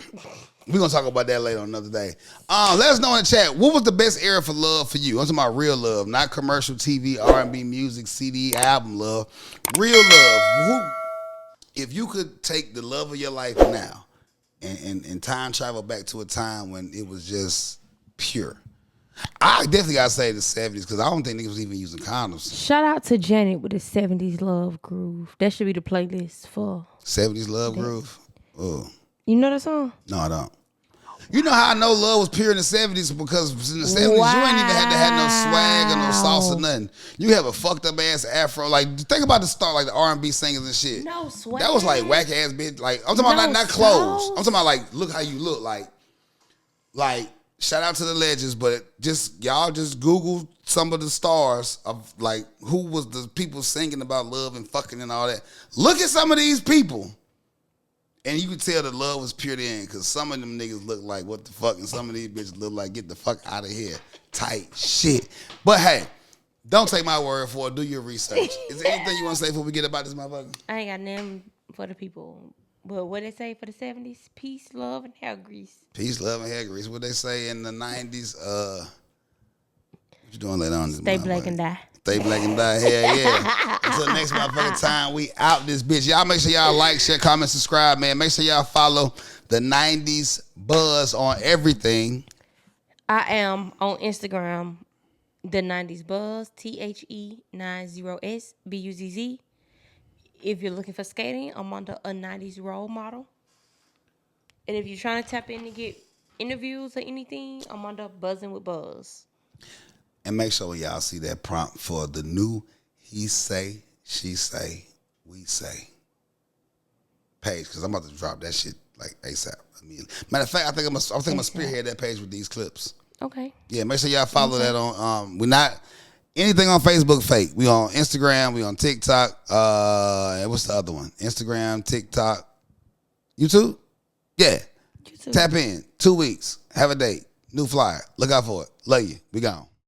A: we're gonna talk about that later on another day. Let us know in the chat, what was the best era for love for you? I'm talking about real love, not commercial TV, R&B music, CD, album love. Real love. If you could take the love of your life now and time travel back to a time when it was just pure. I definitely gotta say the 70s because I don't think niggas was even using condoms.
B: Shout out to Janet with the 70s love groove. That should be the playlist for
A: 70s love groove. Oh.
B: You know that song?
A: No, I don't. You know how I know love was pure in the 70s? Because in the 70s, you ain't even had to have no swag or no sauce or nothing. You have a fucked up ass afro. Like, think about the start, like the R&B singers and shit.
B: No swag.
A: That was like whack ass bitch. Like, I'm talking about not clothes. I'm talking about like, look how you look. Like, shout out to the legends, but y'all just Google some of the stars of like who was the people singing about love and fucking and all that. Look at some of these people. And you could tell the love was pure then, because some of them niggas look like what the fuck, and some of these bitches look like get the fuck out of here type shit. But hey, don't take my word for it. Do your research. Is there anything you want to say before we get about this motherfucker?
B: I ain't got nothing for the people. But what they say for the 70s? Peace, love, and hair grease.
A: Peace, love, and hair grease. What they say in the 90s? What you doing later on?
B: Stay black and die.
A: Stay black and die. Hell yeah. Until next motherfucking time, we out this bitch. Y'all make sure y'all like, share, comment, subscribe, man. Make sure y'all follow the 90s Buzz on everything.
B: I am on Instagram, the 90s Buzz, THE90SBUZZ. If you're looking for skating, I'm under a 90s role model. And if you're trying to tap in to get interviews or anything, I'm under Buzzing with Buzz.
A: And make sure y'all see that prompt for the new He Say, She Say, We Say page, because I'm about to drop that shit like ASAP. Matter of fact, I think I'm gonna spearhead that page with these clips.
B: Okay.
A: Yeah, make sure y'all follow that on. We're not anything on Facebook fake. We on Instagram. We on TikTok. And what's the other one? Instagram, TikTok, YouTube. Yeah. YouTube. Tap in. 2 weeks. Have a date. New flyer. Look out for it. Love you. We gone.